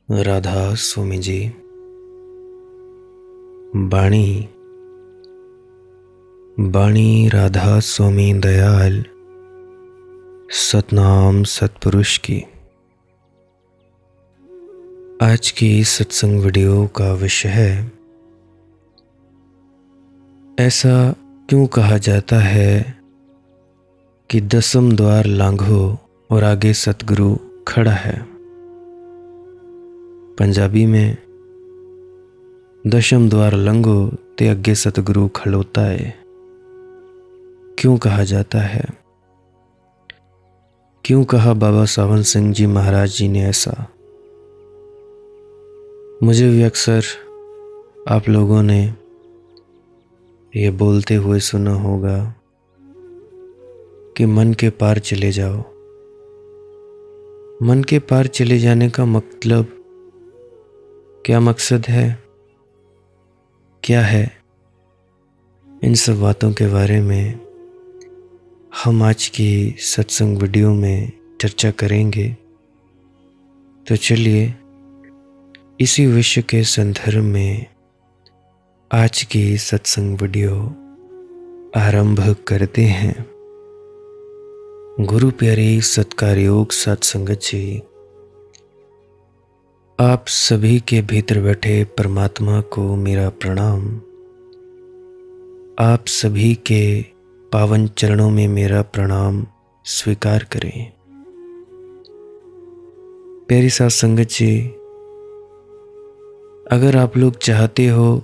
राधा स्वामी जी। बाणी बाणी राधा स्वामी दयाल सतनाम सतपुरुष की। आज की सत्संग वीडियो का विषय है, ऐसा क्यों कहा जाता है कि दसम द्वार लांघो और आगे सतगुरु खड़ा है। पंजाबी में दशम द्वार लंघो ते अगे सतगुरु खड़ोता है। क्यों कहा जाता है? क्यों कहा बाबा सावन सिंह जी महाराज जी ने ऐसा? मुझे भी अक्सर आप लोगों ने ये बोलते हुए सुना होगा कि मन के पार चले जाओ। मन के पार चले जाने का मतलब क्या मकसद है, क्या है? इन सब बातों के बारे में हम आज की सत्संग वीडियो में चर्चा करेंगे। तो चलिए इसी विषय के संदर्भ में आज की सत्संग वीडियो आरंभ करते हैं। गुरु प्यारी सत्कार योग सत्संगत जी, आप सभी के भीतर बैठे परमात्मा को मेरा प्रणाम। आप सभी के पावन चरणों में मेरा प्रणाम स्वीकार करें। प्यारी साथ संगत जी, अगर आप लोग चाहते हो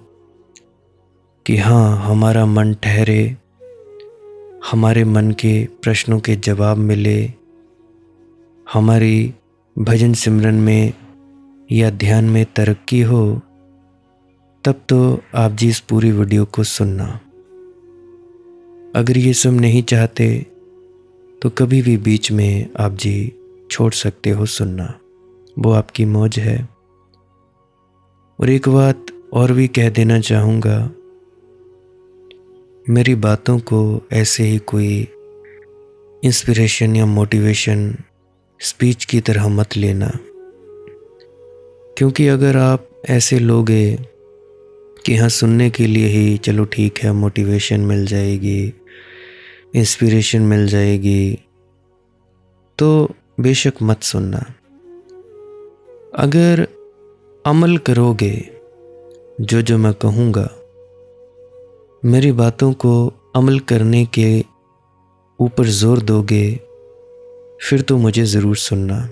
कि हाँ, हमारा मन ठहरे, हमारे मन के प्रश्नों के जवाब मिले, हमारी भजन सिमरन में या ध्यान में तरक्की हो, तब तो आप जी इस पूरी वीडियो को सुनना। अगर ये सब नहीं चाहते तो कभी भी बीच में आप जी छोड़ सकते हो सुनना, वो आपकी मौज है। और एक बात और भी कह देना चाहूँगा, मेरी बातों को ऐसे ही कोई इंस्पिरेशन या मोटिवेशन स्पीच की तरह मत लेना, क्योंकि अगर आप ऐसे लोगे कि हाँ, सुनने के लिए ही चलो ठीक है, मोटिवेशन मिल जाएगी, इंस्पिरेशन मिल जाएगी, तो बेशक मत सुनना। अगर अमल करोगे जो मैं कहूँगा, मेरी बातों को अमल करने के ऊपर जोर दोगे, फिर तो मुझे ज़रूर सुनना।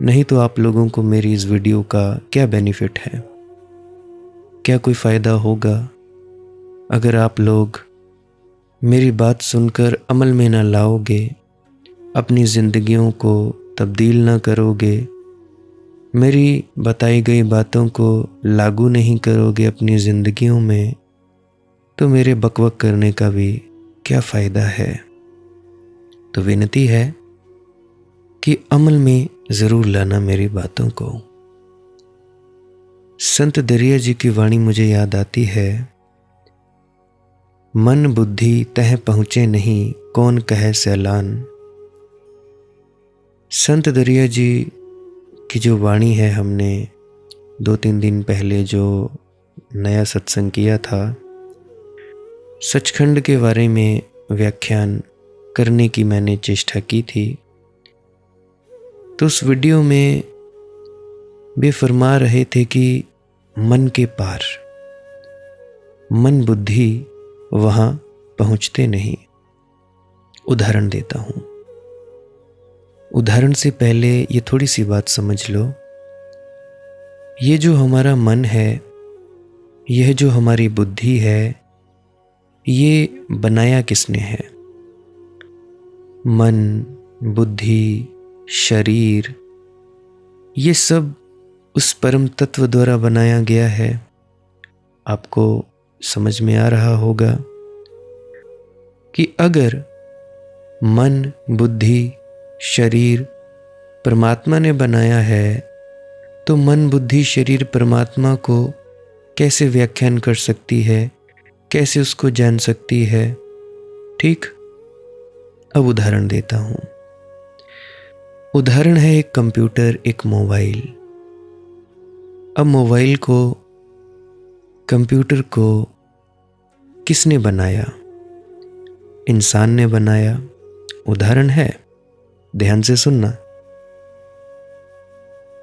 नहीं तो आप लोगों को मेरी इस वीडियो का क्या बेनिफिट है, क्या कोई फ़ायदा होगा अगर आप लोग मेरी बात सुनकर अमल में ना लाओगे, अपनी ज़िंदगियों को तब्दील ना करोगे, मेरी बताई गई बातों को लागू नहीं करोगे अपनी ज़िंदगियों में, तो मेरे बकवक करने का भी क्या फ़ायदा है। तो विनती है कि अमल में ज़रूर लाना मेरी बातों को। संत दरिया जी की वाणी मुझे याद आती है, मन बुद्धि तह पहुँचे नहीं, कौन कहे सैलान। संत दरिया जी की जो वाणी है, हमने 2-3 दिन पहले जो नया सत्संग किया था, सचखंड के बारे में व्याख्यान करने की मैंने चेष्टा की थी। तो उस वीडियो में वे फरमा रहे थे कि मन के पार, मन बुद्धि वहाँ पहुँचते नहीं। उदाहरण देता हूँ। उदाहरण से पहले ये थोड़ी सी बात समझ लो, ये जो हमारा मन है, यह जो हमारी बुद्धि है, ये बनाया किसने है? मन, बुद्धि, शरीर, ये सब उस परम तत्व द्वारा बनाया गया है। आपको समझ में आ रहा होगा कि अगर मन, बुद्धि, शरीर परमात्मा ने बनाया है, तो मन, बुद्धि, शरीर परमात्मा को कैसे व्याख्यान कर सकती है, कैसे उसको जान सकती है? ठीक, अब उदाहरण देता हूँ। उदाहरण है एक कंप्यूटर, एक मोबाइल। अब मोबाइल को, कंप्यूटर को किसने बनाया? इंसान ने बनाया। उदाहरण है, ध्यान से सुनना।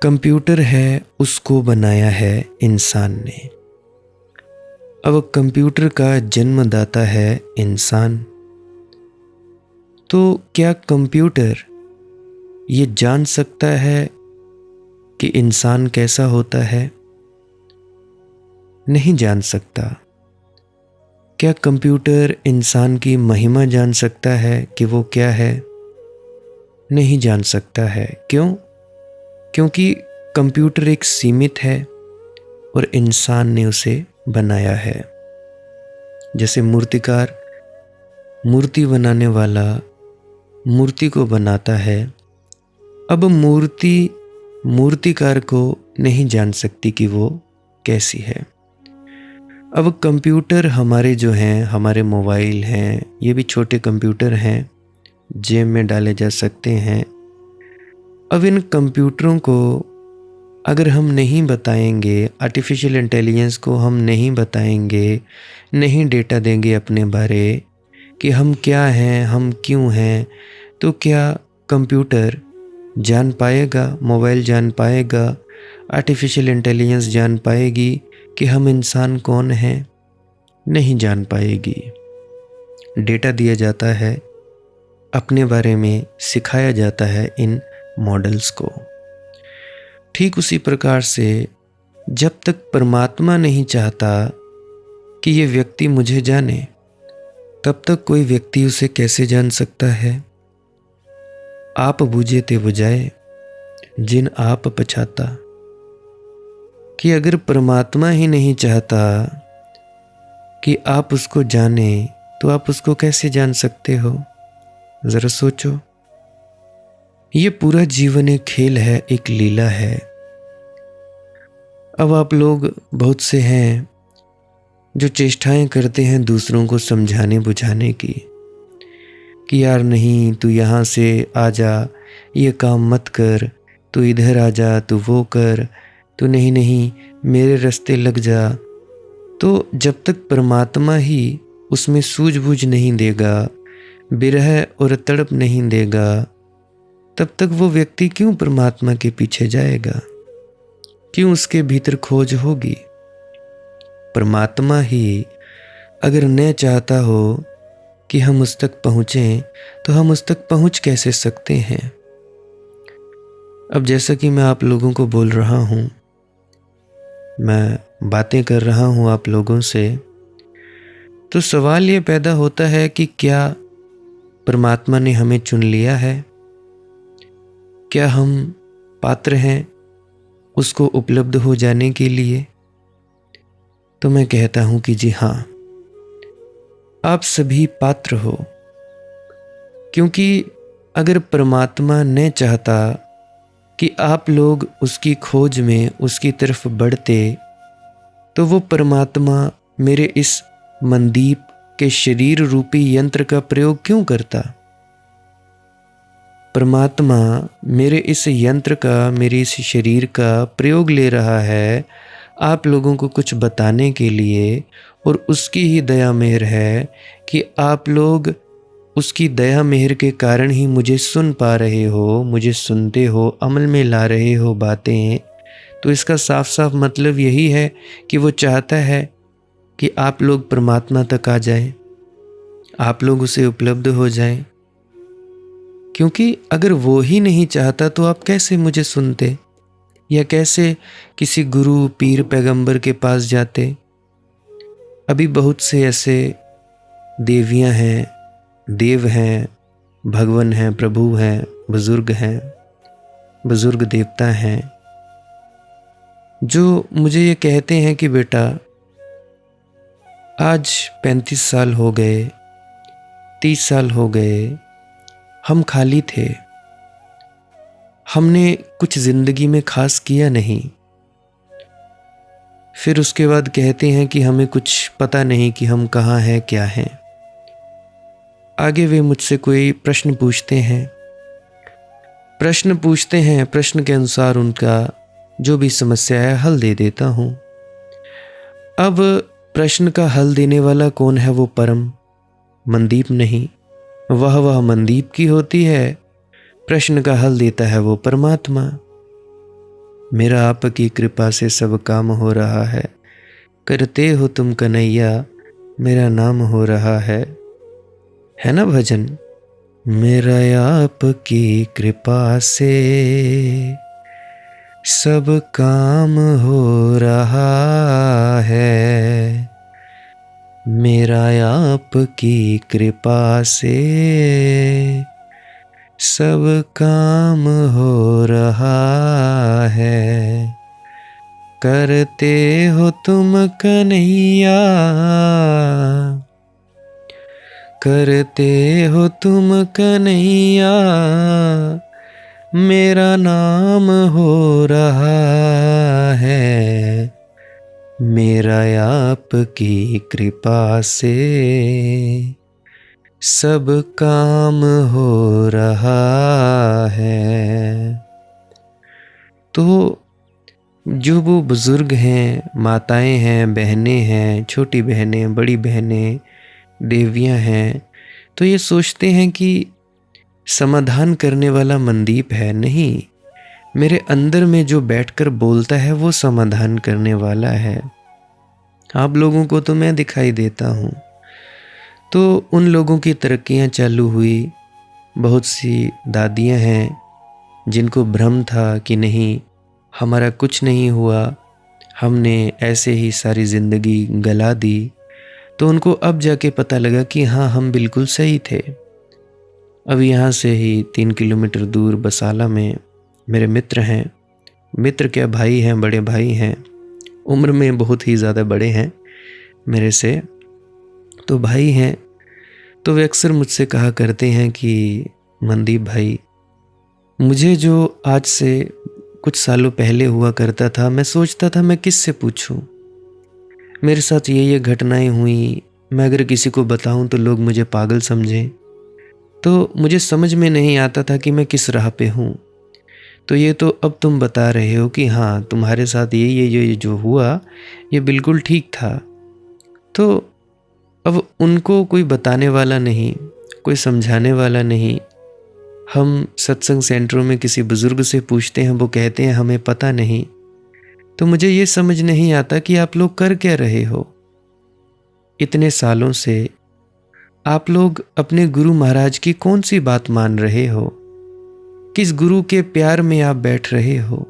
कंप्यूटर है, उसको बनाया है इंसान ने। अब कंप्यूटर का जन्मदाता है इंसान। तो क्या कंप्यूटर ये जान सकता है कि इंसान कैसा होता है? नहीं जान सकता। क्या कंप्यूटर इंसान की महिमा जान सकता है कि वो क्या है? नहीं जान सकता है। क्यों? क्योंकि कंप्यूटर एक सीमित है और इंसान ने उसे बनाया है। जैसे मूर्तिकार, मूर्ति बनाने वाला मूर्ति को बनाता है। अब मूर्तिकार को नहीं जान सकती कि वो कैसी है। अब कंप्यूटर हमारे जो हैं, हमारे मोबाइल हैं, ये भी छोटे कंप्यूटर हैं, जेब में डाले जा सकते हैं। अब इन कंप्यूटरों को अगर हम नहीं बताएंगे, आर्टिफिशियल इंटेलिजेंस को हम नहीं बताएंगे, नहीं डेटा देंगे अपने बारे कि हम क्या हैं, हम क्यों हैं, तो क्या कंप्यूटर जान पाएगा, मोबाइल जान पाएगा, आर्टिफिशियल इंटेलिजेंस जान पाएगी कि हम इंसान कौन हैं? नहीं जान पाएगी। डेटा दिया जाता है, अपने बारे में सिखाया जाता है इन मॉडल्स को। ठीक उसी प्रकार से जब तक परमात्मा नहीं चाहता कि ये व्यक्ति मुझे जाने, तब तक कोई व्यक्ति उसे कैसे जान सकता है? आप बूझे ते बुझाए, जिन आप पछाता। कि अगर परमात्मा ही नहीं चाहता कि आप उसको जाने, तो आप उसको कैसे जान सकते हो? जरा सोचो। ये पूरा जीवन एक खेल है, एक लीला है। अब आप लोग बहुत से हैं जो चेष्टाएं करते हैं दूसरों को समझाने बुझाने की कि यार नहीं, तू यहाँ से आ जा, ये काम मत कर, तू इधर आ जा, तू वो कर, तू नहीं नहीं मेरे रास्ते लग जा। तो जब तक परमात्मा ही उसमें सूझबूझ नहीं देगा, बिरह और तड़प नहीं देगा, तब तक वो व्यक्ति क्यों परमात्मा के पीछे जाएगा? क्यों उसके भीतर खोज होगी? परमात्मा ही अगर न चाहता हो कि हम उस तक पहुँचें, तो हम उस तक पहुँच कैसे सकते हैं? अब जैसा कि मैं आप लोगों को बोल रहा हूँ, मैं बातें कर रहा हूँ आप लोगों से, तो सवाल ये पैदा होता है कि क्या परमात्मा ने हमें चुन लिया है? क्या हम पात्र हैं उसको उपलब्ध हो जाने के लिए? तो मैं कहता हूं कि जी हाँ, आप सभी पात्र हो। क्योंकि अगर परमात्मा ने चाहता कि आप लोग उसकी खोज में उसकी तरफ बढ़ते, तो वो परमात्मा मेरे इस मनदीप के शरीर रूपी यंत्र का प्रयोग क्यों करता? परमात्मा मेरे इस यंत्र का, मेरे इस शरीर का प्रयोग ले रहा है आप लोगों को कुछ बताने के लिए, और उसकी ही दया मेहर है कि आप लोग उसकी दया मेहर के कारण ही मुझे सुन पा रहे हो, मुझे सुनते हो, अमल में ला रहे हो बातें। तो इसका साफ साफ मतलब यही है कि वो चाहता है कि आप लोग परमात्मा तक आ जाएं, आप लोग उसे उपलब्ध हो जाएं। क्योंकि अगर वो ही नहीं चाहता तो आप कैसे मुझे सुनते, या कैसे किसी गुरु, पीर, पैगंबर के पास जाते? अभी बहुत से ऐसे देवियां हैं, देव हैं, भगवान हैं, प्रभु हैं, बुजुर्ग देवता हैं, जो मुझे ये कहते हैं कि बेटा आज 35 साल हो गए, 30 साल हो गए, हम खाली थे, हमने कुछ जिंदगी में खास किया नहीं। फिर उसके बाद कहते हैं कि हमें कुछ पता नहीं कि हम कहाँ हैं, क्या हैं। आगे वे मुझसे कोई प्रश्न पूछते हैं, प्रश्न के अनुसार उनका जो भी समस्या है हल दे देता हूँ। अब प्रश्न का हल देने वाला कौन है? वो परम मनदीप नहीं, वह मनदीप की होती है। प्रश्न का हल देता है वो परमात्मा। मेरा आपकी कृपा से सब काम हो रहा है, करते हो तुम कन्हैया, मेरा नाम हो रहा है ना भजन? मेरा आपकी कृपा से सब काम हो रहा है, मेरा आपकी कृपा से सब काम हो रहा है, करते हो तुम कन्हैया, करते हो तुम कन्हैया, मेरा नाम हो रहा है, मेरा आपकी कृपा से सब काम हो रहा है। तो जो वो बुज़ुर्ग हैं, माताएं हैं, बहनें हैं, छोटी बहनें, बड़ी बहनें, देवियां हैं, तो ये सोचते हैं कि समाधान करने वाला मनदीप है। नहीं, मेरे अंदर में जो बैठकर बोलता है वो समाधान करने वाला है। आप लोगों को तो मैं दिखाई देता हूँ। तो उन लोगों की तरक्कियाँ चालू हुई। बहुत सी दादियाँ हैं जिनको भ्रम था कि नहीं, हमारा कुछ नहीं हुआ, हमने ऐसे ही सारी ज़िंदगी गला दी। तो उनको अब जाके पता लगा कि हाँ, हम बिल्कुल सही थे। अब यहाँ से ही 3 किलोमीटर दूर बसाला में मेरे मित्र हैं। मित्र क्या, भाई हैं, बड़े भाई हैं, उम्र में बहुत ही ज़्यादा बड़े हैं मेरे से, तो भाई हैं। तो वे अक्सर मुझसे कहा करते हैं कि मनदीप भाई, मुझे जो आज से कुछ सालों पहले हुआ करता था, मैं सोचता था मैं किससे पूछूं। मेरे साथ ये घटनाएं हुई, मैं अगर किसी को बताऊं तो लोग मुझे पागल समझें। तो मुझे समझ में नहीं आता था कि मैं किस राह पे हूँ। तो ये तो अब तुम बता रहे हो कि हाँ, तुम्हारे साथ ये जो हुआ ये बिल्कुल ठीक था। तो अब उनको कोई बताने वाला नहीं, कोई समझाने वाला नहीं। हम सत्संग सेंटरों में किसी बुज़ुर्ग से पूछते हैं, वो कहते हैं हमें पता नहीं। तो मुझे ये समझ नहीं आता कि आप लोग कर क्या रहे हो। इतने सालों से आप लोग अपने गुरु महाराज की कौन सी बात मान रहे हो? किस गुरु के प्यार में आप बैठ रहे हो?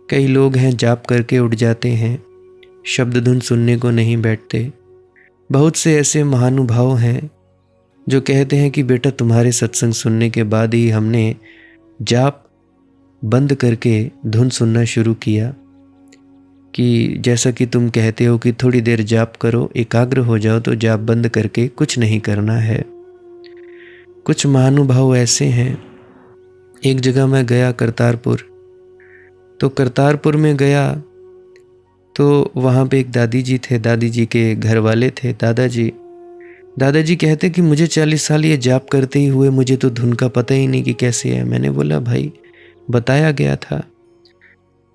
कई लोग हैं जाप करके उठ जाते हैं, शब्द धुन सुनने को नहीं बैठते। बहुत से ऐसे महानुभाव हैं जो कहते हैं कि बेटा, तुम्हारे सत्संग सुनने के बाद ही हमने जाप बंद करके धुन सुनना शुरू किया, कि जैसा कि तुम कहते हो कि थोड़ी देर जाप करो, एकाग्र हो जाओ, तो जाप बंद करके कुछ नहीं करना है। कुछ महानुभाव ऐसे हैं। एक जगह मैं गया करतारपुर, तो करतारपुर में गया तो वहाँ पे एक दादी जी थे, दादी जी के घर वाले थे दादाजी कहते कि मुझे 40 साल ये जाप करते ही हुए, मुझे तो धुन का पता ही नहीं कि कैसे है। मैंने बोला भाई, बताया गया था।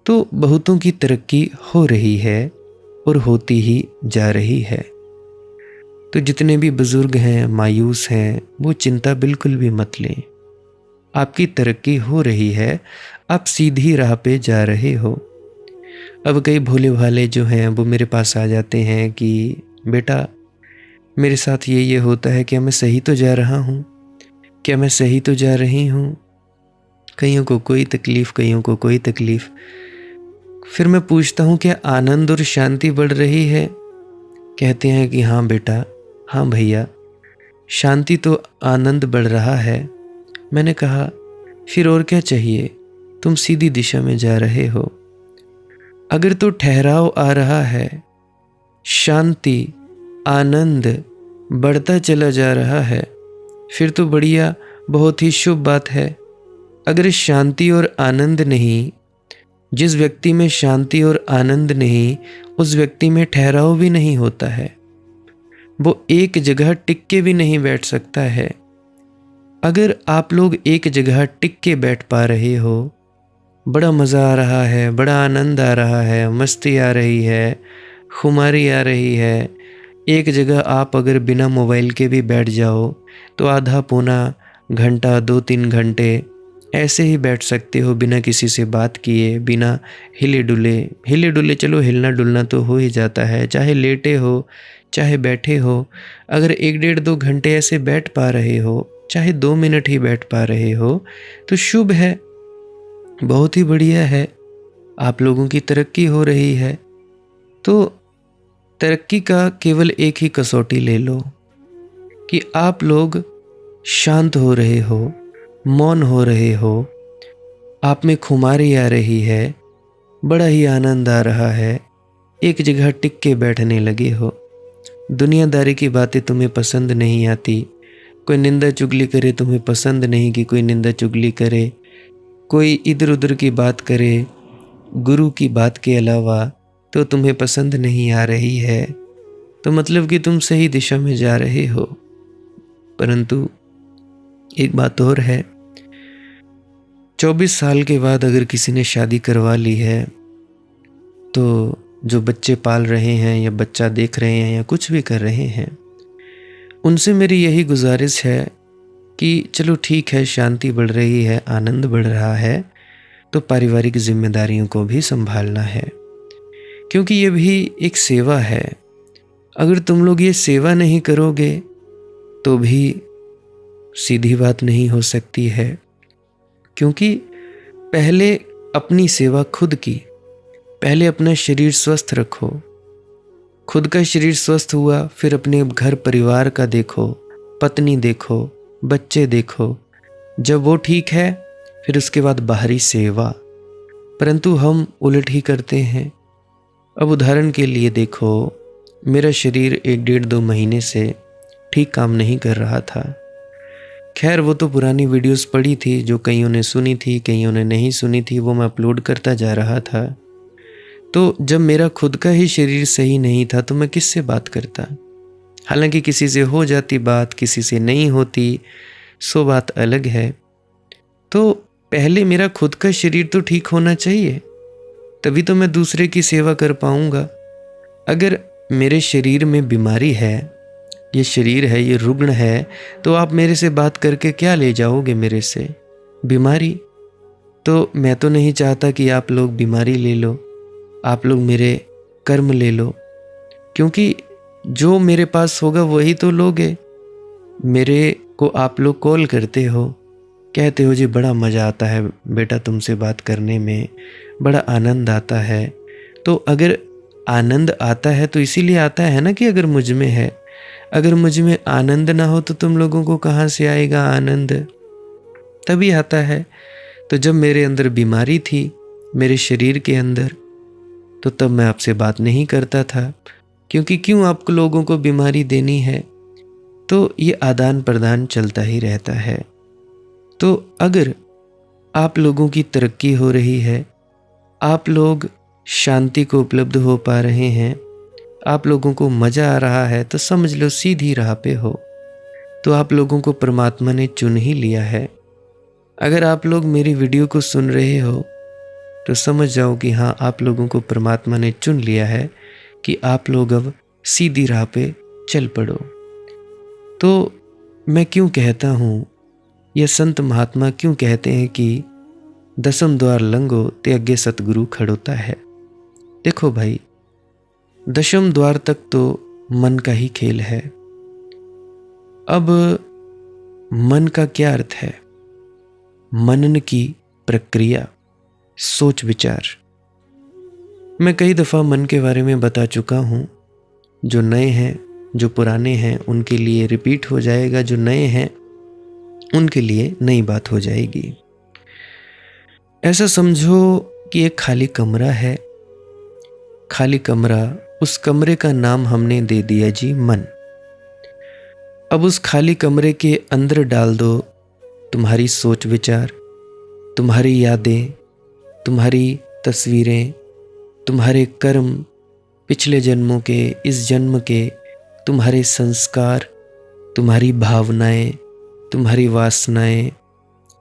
तो बहुतों की तरक्की हो रही है और होती ही जा रही है। तो जितने भी बुजुर्ग हैं, मायूस हैं, वो चिंता बिल्कुल भी मत लें। आपकी तरक्की हो रही है, आप सीधी राह पे जा रहे हो। अब कई भोले भाले जो हैं वो मेरे पास आ जाते हैं कि बेटा, मेरे साथ ये होता है, क्या मैं सही तो जा रहा हूँ? क्या मैं सही तो जा रही हूँ? कईयों को कोई तकलीफ़, कईयों को कोई तकलीफ़। फिर मैं पूछता हूँ, क्या आनंद और शांति बढ़ रही है? कहते हैं कि हाँ बेटा, हाँ भैया, शांति तो आनंद बढ़ रहा है। मैंने कहा फिर और क्या चाहिए? तुम सीधी दिशा में जा रहे हो। अगर तो ठहराव आ रहा है, शांति, आनंद बढ़ता चला जा रहा है, फिर तो बढ़िया, बहुत ही शुभ बात है। अगर शांति और आनंद नहीं, जिस व्यक्ति में शांति और आनंद नहीं, उस व्यक्ति में ठहराव भी नहीं होता है। वो एक जगह टिक के भी नहीं बैठ सकता है। अगर आप लोग एक जगह टिक के बैठ पा रहे हो, बड़ा मज़ा आ रहा है, बड़ा आनंद आ रहा है, मस्ती आ रही है, खुमारी आ रही है। एक जगह आप अगर बिना मोबाइल के भी बैठ जाओ तो आधा पौना घंटा 2-3 घंटे ऐसे ही बैठ सकते हो, बिना किसी से बात किए, बिना हिले डुले। चलो हिलना डुलना तो हो ही जाता है, चाहे लेटे हो चाहे बैठे हो। अगर 1-1.5-2 घंटे ऐसे बैठ पा रहे हो, चाहे 2 मिनट ही बैठ पा रहे हो, तो शुभ है, बहुत ही बढ़िया है। आप लोगों की तरक्की हो रही है। तो तरक्की का केवल एक ही कसौटी ले लो कि आप लोग शांत हो रहे हो, मौन हो रहे हो, आप में खुमारी आ रही है, बड़ा ही आनंद आ रहा है, एक जगह टिक के बैठने लगे हो। दुनियादारी की बातें तुम्हें पसंद नहीं आती, कोई निंदा चुगली करे तुम्हें पसंद नहीं कि कोई निंदा चुगली करे, कोई इधर उधर की बात करे गुरु की बात के अलावा तो तुम्हें पसंद नहीं आ रही है, तो मतलब कि तुम सही दिशा में जा रहे हो। परंतु एक बात और है, 24 साल के बाद अगर किसी ने शादी करवा ली है, तो जो बच्चे पाल रहे हैं या बच्चा देख रहे हैं या कुछ भी कर रहे हैं, उनसे मेरी यही गुजारिश है कि चलो ठीक है, शांति बढ़ रही है, आनंद बढ़ रहा है, तो पारिवारिक जिम्मेदारियों को भी संभालना है, क्योंकि ये भी एक सेवा है। अगर तुम लोग ये सेवा नहीं करोगे तो भी सीधी बात नहीं हो सकती है, क्योंकि पहले अपनी सेवा खुद की, पहले अपना शरीर स्वस्थ रखो, खुद का शरीर स्वस्थ हुआ फिर अपने घर परिवार का देखो, पत्नी देखो, बच्चे देखो, जब वो ठीक है फिर उसके बाद बाहरी सेवा। परंतु हम उलट ही करते हैं। अब उदाहरण के लिए देखो, मेरा शरीर 1-1.5-2 महीने से ठीक काम नहीं कर रहा था। खैर वो तो पुरानी वीडियोस पड़ी थी, जो कईयों ने सुनी थी, कईयों ने नहीं सुनी थी, वो मैं अपलोड करता जा रहा था। तो जब मेरा खुद का ही शरीर सही नहीं था तो मैं किससे बात करता। हालांकि किसी से हो जाती बात, किसी से नहीं होती, सो बात अलग है। तो पहले मेरा खुद का शरीर तो ठीक होना चाहिए, तभी तो मैं दूसरे की सेवा कर पाऊंगा। अगर मेरे शरीर में बीमारी है, ये शरीर है, ये रुग्ण है, तो आप मेरे से बात करके क्या ले जाओगे मेरे से? बीमारी। तो मैं तो नहीं चाहता कि आप लोग बीमारी ले लो, आप लोग मेरे कर्म ले लो, क्योंकि जो मेरे पास होगा वही तो लोगे। मेरे को आप लोग कॉल करते हो, कहते हो जी बड़ा मज़ा आता है बेटा तुमसे बात करने में, बड़ा आनंद आता है। तो अगर आनंद आता है तो इसीलिए आता है ना कि अगर मुझ में है, अगर मुझ में आनंद ना हो तो तुम लोगों को कहाँ से आएगा आनंद? तभी आता है। तो जब मेरे अंदर बीमारी थी, मेरे शरीर के अंदर, तो तब मैं आपसे बात नहीं करता था, क्योंकि क्यों आपको लोगों को बीमारी देनी है? तो ये आदान प्रदान चलता ही रहता है। तो अगर आप लोगों की तरक्की हो रही है, आप लोग शांति को उपलब्ध हो पा रहे हैं, आप लोगों को मज़ा आ रहा है, तो समझ लो सीधी राह पे हो। तो आप लोगों को परमात्मा ने चुन ही लिया है। अगर आप लोग मेरी वीडियो को सुन रहे हो तो समझ जाओ कि हाँ, आप लोगों को परमात्मा ने चुन लिया है कि आप लोग अब सीधी राह पे चल पड़ो। तो मैं क्यों कहता हूँ, यह संत महात्मा क्यों कहते हैं कि 10ਮ द्वार लंघो ते अगे सतगुरु खड़ोता है। देखो भाई, 10म द्वार तक तो मन का ही खेल है। अब मन का क्या अर्थ है? मनन की प्रक्रिया, सोच विचार। मैं कई दफ़ा मन के बारे में बता चुका हूँ। जो नए हैं, जो पुराने हैं, उनके लिए रिपीट हो जाएगा, जो नए हैं उनके लिए नई बात हो जाएगी। ऐसा समझो कि एक खाली कमरा है, खाली कमरा, उस कमरे का नाम हमने दे दिया जी मन। अब उस खाली कमरे के अंदर डाल दो तुम्हारी सोच विचार, तुम्हारी यादें, तुम्हारी तस्वीरें, तुम्हारे कर्म, पिछले जन्मों के, इस जन्म के, तुम्हारे संस्कार, तुम्हारी भावनाएं, तुम्हारी वासनाएं,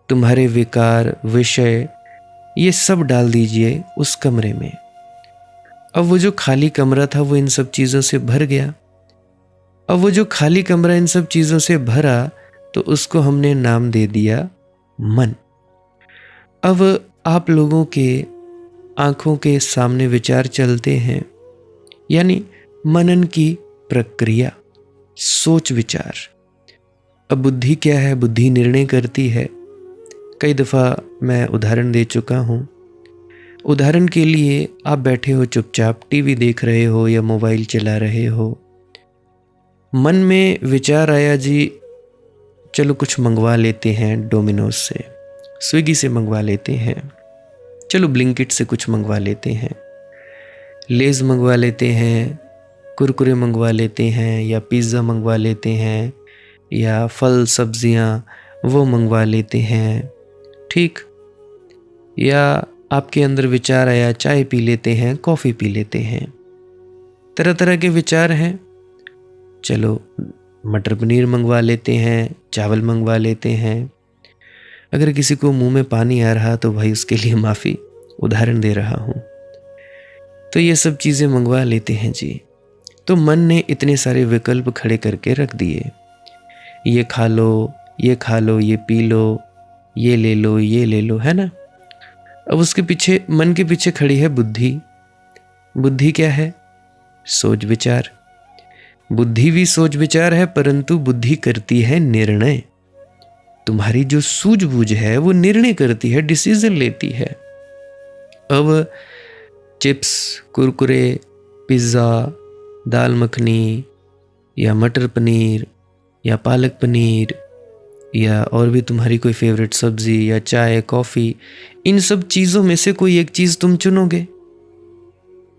तुम्हारे विकार, विषय, ये सब डाल दीजिए उस कमरे में। अब वो जो खाली कमरा था वो इन सब चीज़ों से भर गया। अब वो जो खाली कमरा इन सब चीज़ों से भरा तो उसको हमने नाम दे दिया मन। अब आप लोगों के आंखों के सामने विचार चलते हैं, यानी मनन की प्रक्रिया, सोच विचार। अब बुद्धि क्या है? बुद्धि निर्णय करती है। कई दफ़ा मैं उदाहरण दे चुका हूँ। उदाहरण के लिए आप बैठे हो चुपचाप, टीवी देख रहे हो या मोबाइल चला रहे हो, मन में विचार आया जी चलो कुछ मंगवा लेते हैं डोमिनोज से, स्विगी से मंगवा लेते हैं, चलो ब्लिंकिट से कुछ मंगवा लेते हैं, लेज़ मंगवा लेते हैं, कुरकुरे मंगवा लेते हैं, या पिज़्ज़ा मंगवा लेते हैं, या फल सब्जियां वो मंगवा लेते हैं, ठीक। या आपके अंदर विचार आया चाय पी लेते हैं, कॉफ़ी पी लेते हैं। तरह तरह के विचार हैं। चलो मटर पनीर मंगवा लेते हैं, चावल मंगवा लेते हैं। अगर किसी को मुंह में पानी आ रहा तो भाई उसके लिए माफ़ी, उदाहरण दे रहा हूँ। तो ये सब चीज़ें मंगवा लेते हैं जी। तो मन ने इतने सारे विकल्प खड़े करके रख दिए, ये खा लो, ये खा लो, ये पी लो, ये ले लो, ये ले लो, है ना। अब उसके पीछे, मन के पीछे खड़ी है बुद्धि। बुद्धि क्या है? सोच विचार। बुद्धि भी सोच विचार है, परंतु बुद्धि करती है निर्णय। तुम्हारी जो सूझबूझ है वो निर्णय करती है, डिसीजन लेती है। अब चिप्स, कुरकुरे, पिज़्ज़ा, दाल मखनी या मटर पनीर या पालक पनीर या और भी तुम्हारी कोई फेवरेट सब्जी या चाय, कॉफ़ी, इन सब चीज़ों में से कोई एक चीज़ तुम चुनोगे।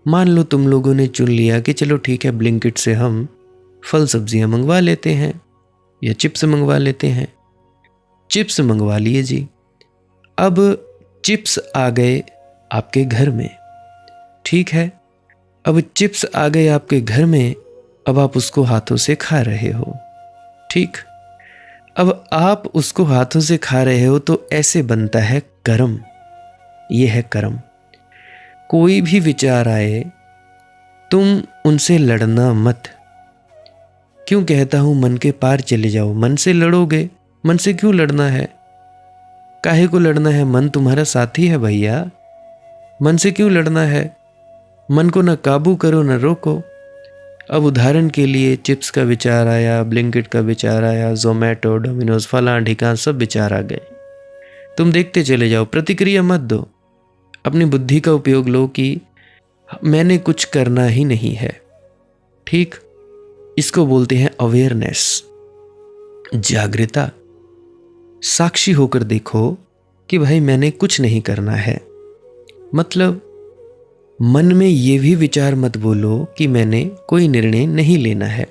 मान लो तुम लोगों ने चुन लिया कि चलो ठीक है, ब्लिंकिट से हम फल सब्जियां मंगवा लेते हैं या चिप्स मंगवा लेते हैं। चिप्स मंगवा लिए जी। अब चिप्स आ गए आपके घर में, ठीक है। अब चिप्स आ गए आपके घर में, अब आप उसको हाथों से खा रहे हो, ठीक। अब आप उसको हाथों से खा रहे हो तो ऐसे बनता है कर्म। ये है कर्म। कोई भी विचार आए तुम उनसे लड़ना मत। क्यों कहता हूं मन के पार चले जाओ? मन से लड़ोगे, मन से क्यों लड़ना है? काहे को लड़ना है? मन तुम्हारा साथी है भैया। मन से क्यों लड़ना है? मन को न काबू करो न रोको। अब उदाहरण के लिए चिप्स का विचार आया, ब्लिंकिट का विचार आया, जोमेटो, डोमिनोज, फलां ढिकां सब विचार आ गए। तुम देखते चले जाओ, प्रतिक्रिया मत दो। अपनी बुद्धि का उपयोग लो कि मैंने कुछ करना ही नहीं है, ठीक। इसको बोलते हैं अवेयरनेस, जागृता। साक्षी होकर देखो कि भाई मैंने कुछ नहीं करना है। मतलब मन में ये भी विचार मत बोलो कि मैंने कोई निर्णय नहीं लेना है।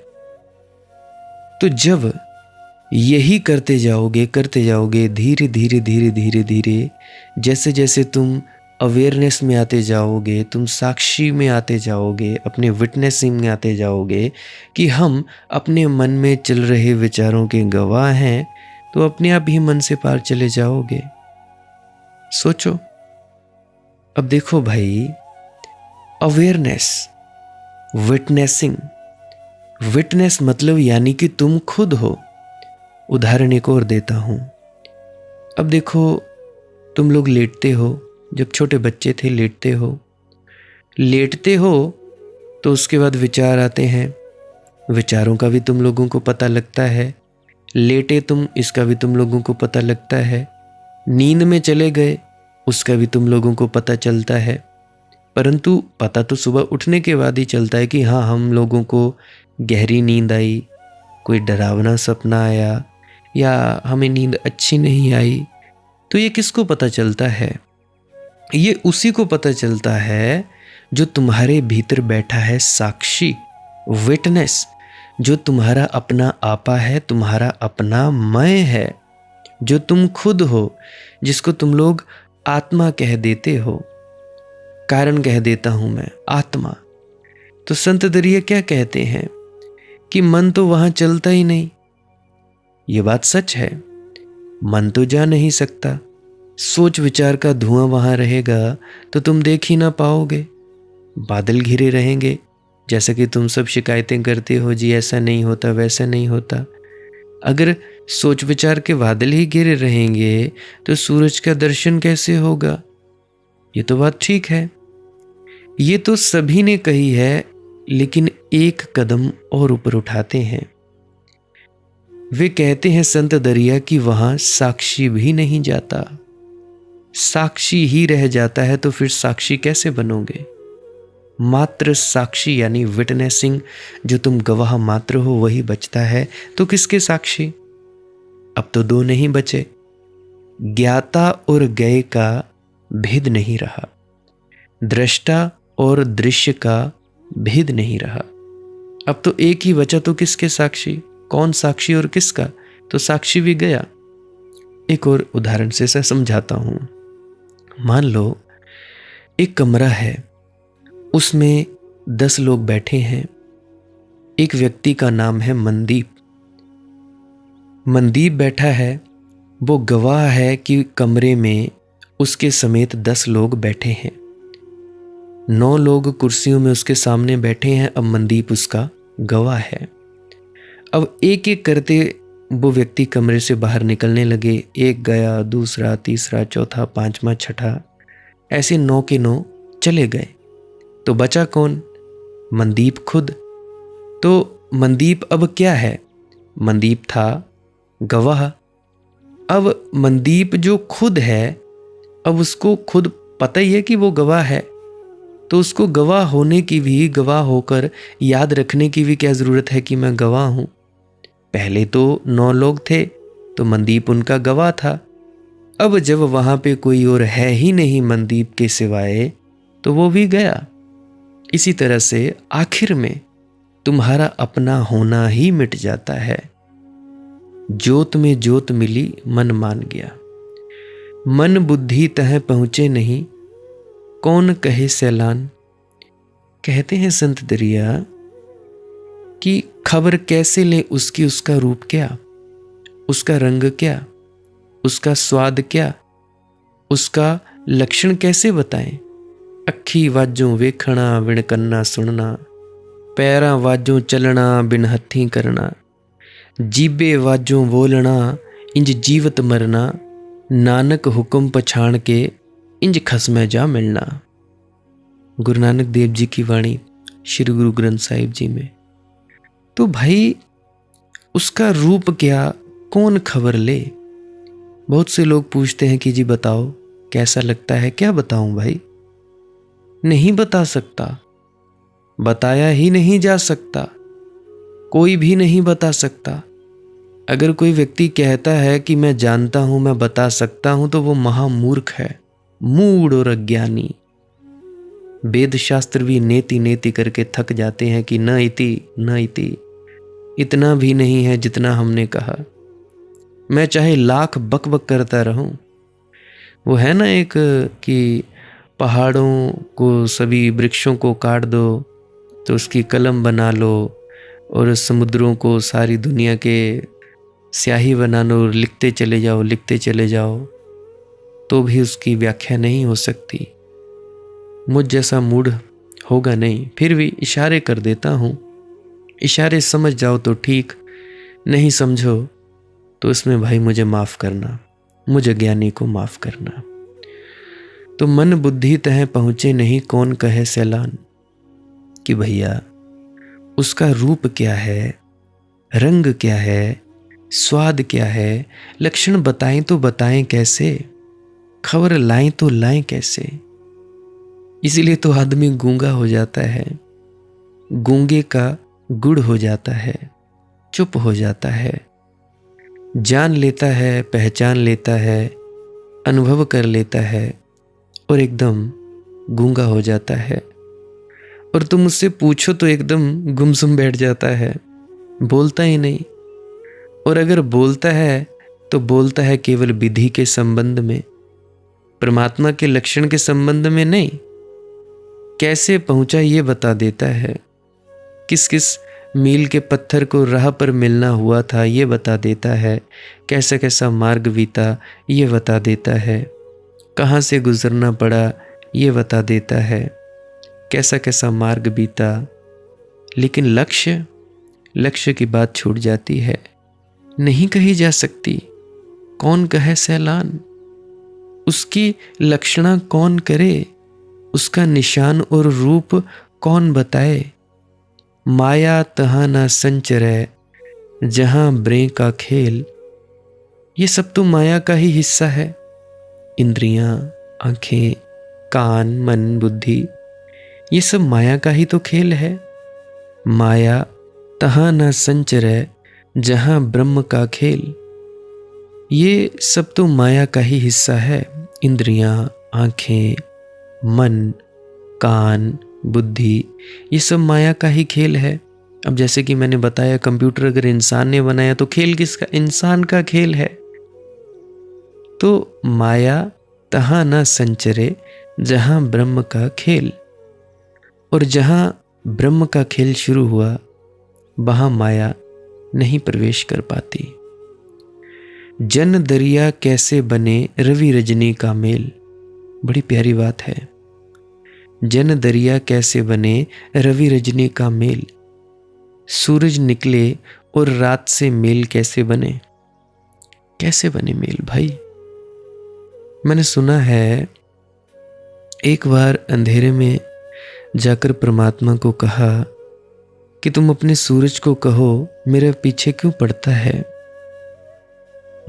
तो जब यही करते जाओगे धीरे धीरे धीरे धीरे धीरे, जैसे जैसे तुम अवेयरनेस में आते जाओगे, तुम साक्षी में आते जाओगे, अपने विटनेसिंग में आते जाओगे कि हम अपने मन में चल रहे विचारों के गवाह हैं, तो अपने आप ही मन से पार चले जाओगे। सोचो। अब देखो भाई, अवेयरनेस, विटनेसिंग, विटनेस मतलब यानी कि तुम खुद हो। उदाहरण एक और देता हूं। अब देखो, तुम लोग लेटते हो, जब छोटे बच्चे थे लेटते हो तो उसके बाद विचार आते हैं। विचारों का भी तुम लोगों को पता लगता है। लेटे तुम, इसका भी तुम लोगों को पता लगता है। नींद में चले गए, उसका भी तुम लोगों को पता चलता है। परंतु पता तो सुबह उठने के बाद ही चलता है कि हाँ, हम लोगों को गहरी नींद आई, कोई डरावना सपना आया, या हमें नींद अच्छी नहीं आई। तो ये किसको पता चलता है? ये उसी को पता चलता है जो तुम्हारे भीतर बैठा है, साक्षी, विटनेस, जो तुम्हारा अपना आपा है, तुम्हारा अपना मैं है, जो तुम खुद हो, जिसको तुम लोग आत्मा कह देते हो। कारण कह देता हूं मैं, आत्मा। तो संत दरिया क्या कहते हैं कि मन तो वहां चलता ही नहीं। ये बात सच है, मन तो जा नहीं सकता, सोच विचार का धुआं वहाँ रहेगा तो तुम देख ही ना पाओगे। बादल घिरे रहेंगे, जैसा कि तुम सब शिकायतें करते हो, जी ऐसा नहीं होता वैसा नहीं होता। अगर सोच विचार के बादल ही घिरे रहेंगे तो सूरज का दर्शन कैसे होगा? ये तो बात ठीक है। ये तो सभी ने कही है, लेकिन एक कदम और ऊपर उठाते हैं। वे कहते हैं संत दरिया कि वहां साक्षी भी नहीं जाता। साक्षी ही रह जाता है तो फिर साक्षी कैसे बनोगे? मात्र साक्षी यानी विटनेसिंग, जो तुम गवाह मात्र हो वही बचता है, तो किसके साक्षी? अब तो दो नहीं बचे। ज्ञाता और ज्ञेय का भेद नहीं रहा, दृष्टा और दृश्य का भेद नहीं रहा। अब तो एक ही बचा, तो किसके साक्षी? कौन साक्षी और किसका? तो साक्षी भी गया। एक और उदाहरण से इसे समझाता हूं। मान लो एक कमरा है, उसमें 10 लोग बैठे हैं। एक व्यक्ति का नाम है मनदीप। मनदीप बैठा है, वो गवाह है कि कमरे में उसके समेत 10 लोग बैठे हैं। 9 लोग कुर्सियों में उसके सामने बैठे हैं। अब मनदीप उसका गवाह है। अब एक एक करते वो व्यक्ति कमरे से बाहर निकलने लगे। एक गया, दूसरा, तीसरा, चौथा, पांचवा, छठा, ऐसे 9 के 9 चले गए। तो बचा कौन? मनदीप खुद। तो मनदीप अब क्या है? मनदीप था गवाह। अब मनदीप जो खुद है, अब उसको खुद पता ही है कि वो गवाह है, तो उसको गवाह होने की भी, गवाह होकर याद रखने की भी क्या जरूरत है कि मैं गवाह हूं। पहले तो 9 लोग थे, तो मनदीप उनका गवाह था। अब जब वहां पे कोई और है ही नहीं मनदीप के सिवाय, तो वो भी गया। इसी तरह से आखिर में तुम्हारा अपना होना ही मिट जाता है। जोत में जोत मिली, मन मान गया। मन बुद्धि तह पहुंचे नहीं, कौन कहे सैलान। कहते हैं संत दरिया कि खबर कैसे ले उसकी, उसका रूप क्या, उसका रंग क्या, उसका स्वाद क्या, उसका लक्षण कैसे बताएं। अखी वाजों वेखना बिन कन्ना सुनना, पैरां वाजों चलना बिन हथी करना, जीबे वाजों बोलना इंज जीवत मरना, नानक हुक्म पछाण के इंज खसमै जा मिलना। गुरु नानक देव जी की वाणी श्री गुरु ग्रंथ साहिब जी में। तो भाई उसका रूप क्या, कौन खबर ले? बहुत से लोग पूछते हैं कि जी बताओ कैसा लगता है। क्या बताऊं भाई? नहीं बता सकता, बताया ही नहीं जा सकता, कोई भी नहीं बता सकता। अगर कोई व्यक्ति कहता है कि मैं जानता हूं, मैं बता सकता हूं, तो वो महामूर्ख है, मूढ़ और अज्ञानी। वेद शास्त्र भी नेति नेति करके थक जाते हैं कि न इति न इति, इतना भी नहीं है जितना हमने कहा। मैं चाहे लाख बक बक करता रहूं। वो है ना एक कि पहाड़ों को, सभी वृक्षों को काट दो तो उसकी कलम बना लो, और समुद्रों को, सारी दुनिया के स्याही बना लो, लिखते चले जाओ लिखते चले जाओ, तो भी उसकी व्याख्या नहीं हो सकती। मुझ जैसा मूढ़ होगा नहीं, फिर भी इशारे कर देता हूँ। इशारे समझ जाओ तो ठीक, नहीं समझो तो इसमें भाई मुझे माफ़ करना, मुझे ज्ञानी को माफ़ करना। तो मन बुद्धि तह पहुँचे नहीं, कौन कहे सैलान। कि भैया उसका रूप क्या है, रंग क्या है, स्वाद क्या है, लक्षण बताएं तो बताएं कैसे, खबर लाएं तो लाएं कैसे। इसीलिए तो आदमी गूंगा हो जाता है, गूंगे का गुड़ हो जाता है, चुप हो जाता है, जान लेता है, पहचान लेता है, अनुभव कर लेता है, और एकदम गूंगा हो जाता है। और तुम उससे पूछो तो एकदम गुमसुम बैठ जाता है, बोलता ही नहीं। और अगर बोलता है तो बोलता है केवल विधि के संबंध में, परमात्मा के लक्षण के संबंध में नहीं। कैसे पहुंचा ये बता देता है, किस किस मील के पत्थर को राह पर मिलना हुआ था ये बता देता है, कैसा कैसा मार्ग बीता ये बता देता है। कहाँ से गुजरना पड़ा ये बता देता है, कैसा कैसा मार्ग बीता, लेकिन लक्ष्य की बात छूट जाती है, नहीं कही जा सकती। कौन कहे सैलान, उसकी लक्षणा कौन करे, उसका निशान और रूप कौन बताए। माया तहाँ न संचरे जहां ब्रें का खेल। ये सब तो माया का ही हिस्सा है। इंद्रियां, आंखें, कान, मन, बुद्धि, ये सब माया का ही तो खेल है। माया तहाँ न संचरे जहां ब्रह्म का खेल। ये सब तो माया का ही हिस्सा है। इंद्रियां, आंखें, मन, कान, बुद्धि, ये सब माया का ही खेल है। अब जैसे कि मैंने बताया, कंप्यूटर अगर इंसान ने बनाया तो खेल किसका? इंसान का खेल है। तो माया तहाँ न संचरे जहां ब्रह्म का खेल। और जहां ब्रह्म का खेल शुरू हुआ वहां माया नहीं प्रवेश कर पाती। जन दरिया कैसे बने रवि रजनी का मेल। बड़ी प्यारी बात है। जन दरिया कैसे बने रवि रजनी का मेल। सूरज निकले और रात से मेल कैसे बने। कैसे बने मेल भाई? मैंने सुना है एक बार अंधेरे में जाकर परमात्मा को कहा कि तुम अपने सूरज को कहो मेरे पीछे क्यों पड़ता है,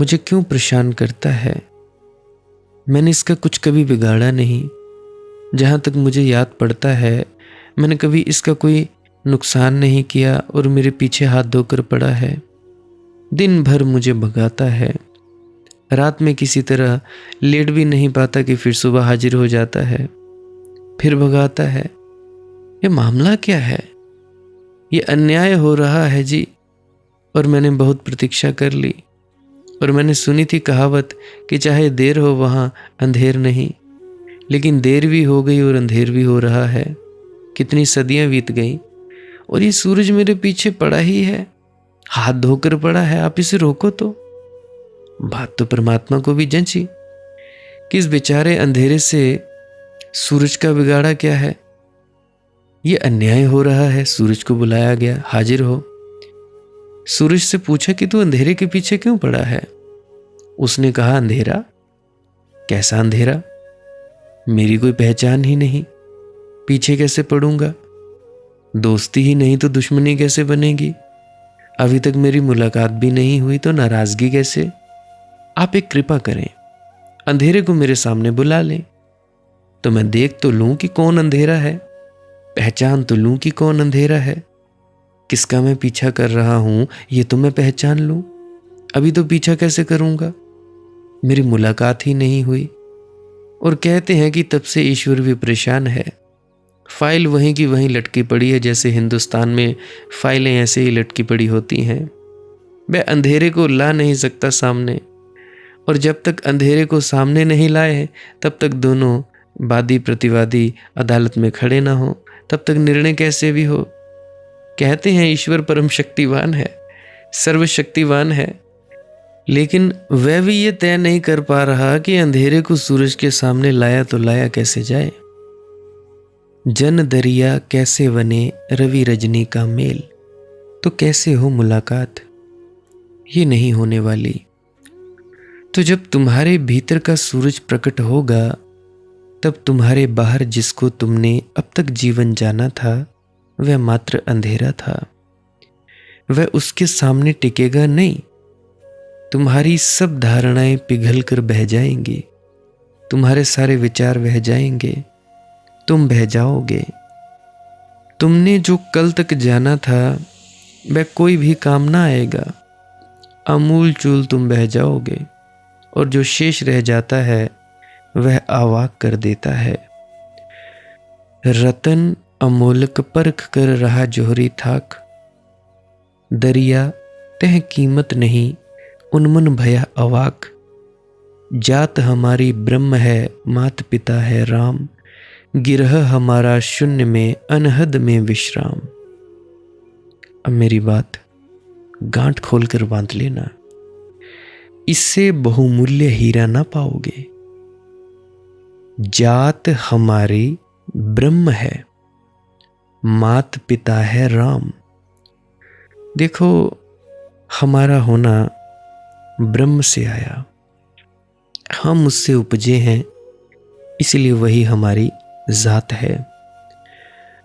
मुझे क्यों परेशान करता है। मैंने इसका कुछ कभी बिगाड़ा नहीं। जहाँ तक मुझे याद पड़ता है मैंने कभी इसका कोई नुकसान नहीं किया और मेरे पीछे हाथ धोकर पड़ा है। दिन भर मुझे भगाता है, रात में किसी तरह लेट भी नहीं पाता कि फिर सुबह हाजिर हो जाता है, फिर भगाता है। ये मामला क्या है? ये अन्याय हो रहा है जी। और मैंने बहुत प्रतीक्षा कर ली। और मैंने सुनी थी कहावत कि चाहे देर हो वहां अंधेर नहीं। लेकिन देर भी हो गई और अंधेर भी हो रहा है। कितनी सदियां बीत गई और ये सूरज मेरे पीछे पड़ा ही है, हाथ धोकर पड़ा है। आप इसे रोको तो। बात तो परमात्मा को भी जंची कि इस बेचारे अंधेरे से सूरज का बिगाड़ा क्या है। ये अन्याय हो रहा है। सूरज को बुलाया गया, हाजिर हो। सूरज से पूछा कि तू अंधेरे के पीछे क्यों पड़ा है। उसने कहा, अंधेरा? कैसा अंधेरा? मेरी कोई पहचान ही नहीं, पीछे कैसे पड़ूंगा? दोस्ती ही नहीं तो दुश्मनी कैसे बनेगी? अभी तक मेरी मुलाकात भी नहीं हुई तो नाराजगी कैसे? आप एक कृपा करें, अंधेरे को मेरे सामने बुला लें तो मैं देख तो लूं कि कौन अंधेरा है, पहचान तो लूं कि कौन अंधेरा है। किसका मैं पीछा कर रहा हूं ये तो मैं पहचान लूं। अभी तो पीछा कैसे करूंगा? मेरी मुलाकात ही नहीं हुई। और कहते हैं कि तब से ईश्वर भी परेशान है। फाइल वहीं की वहीं लटकी पड़ी है, जैसे हिंदुस्तान में फाइलें ऐसे ही लटकी पड़ी होती हैं। मैं अंधेरे को ला नहीं सकता सामने, और जब तक अंधेरे को सामने नहीं लाए तब तक दोनों वादी प्रतिवादी अदालत में खड़े ना हो, तब तक निर्णय कैसे भी हो। कहते हैं ईश्वर परम शक्तिवान है, सर्वशक्तिवान है, लेकिन वह भी ये तय नहीं कर पा रहा कि अंधेरे को सूरज के सामने लाया तो लाया कैसे जाए। जन दरिया कैसे बने रवि रजनी का मेल। तो कैसे हो मुलाकात? ये नहीं होने वाली। तो जब तुम्हारे भीतर का सूरज प्रकट होगा तब तुम्हारे बाहर जिसको तुमने अब तक जीवन जाना था वह मात्र अंधेरा था। वह उसके सामने टिकेगा नहीं। तुम्हारी सब धारणाएं पिघल कर बह जाएंगी, तुम्हारे सारे विचार बह जाएंगे, तुम बह जाओगे। तुमने जो कल तक जाना था वह कोई भी काम ना आएगा। अमूल चूल तुम बह जाओगे और जो शेष रह जाता है वह अवाक कर देता है। रतन अमोलक परख कर रहा जोहरी थाक। दरिया तह कीमत नहीं उन्मन भया अवाक। जात हमारी ब्रह्म है, मात पिता है राम। गिरह हमारा शून्य में, अनहद में विश्राम। अब मेरी बात गांठ खोलकर बांध लेना, इससे बहुमूल्य हीरा ना पाओगे। जात हमारी ब्रह्म है, मात पिता है राम। देखो, हमारा होना ब्रह्म से आया, हम उससे उपजे हैं, इसलिए वही हमारी जात है।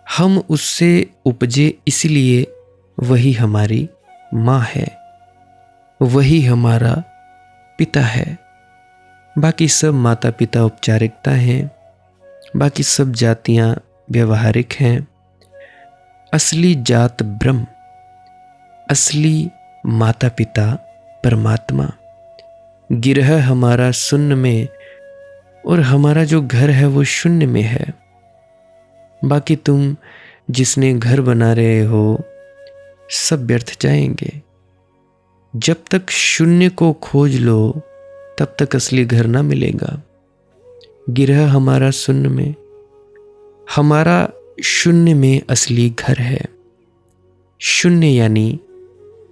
हम उससे उपजे इसलिए वही हमारी माँ है, वही हमारा पिता है। बाकी सब माता पिता औपचारिकता हैं, बाकी सब जातियाँ व्यवहारिक हैं। असली जात ब्रह्म, असली माता पिता परमात्मा। गिरह हमारा शून्य में, और हमारा जो घर है वो शून्य में है। बाकी तुम जिसने घर बना रहे हो सब व्यर्थ जाएंगे। जब तक शून्य को खोज लो तब तक असली घर ना मिलेगा। गिरह हमारा शून्य में, हमारा शून्य में असली घर है। शून्य यानी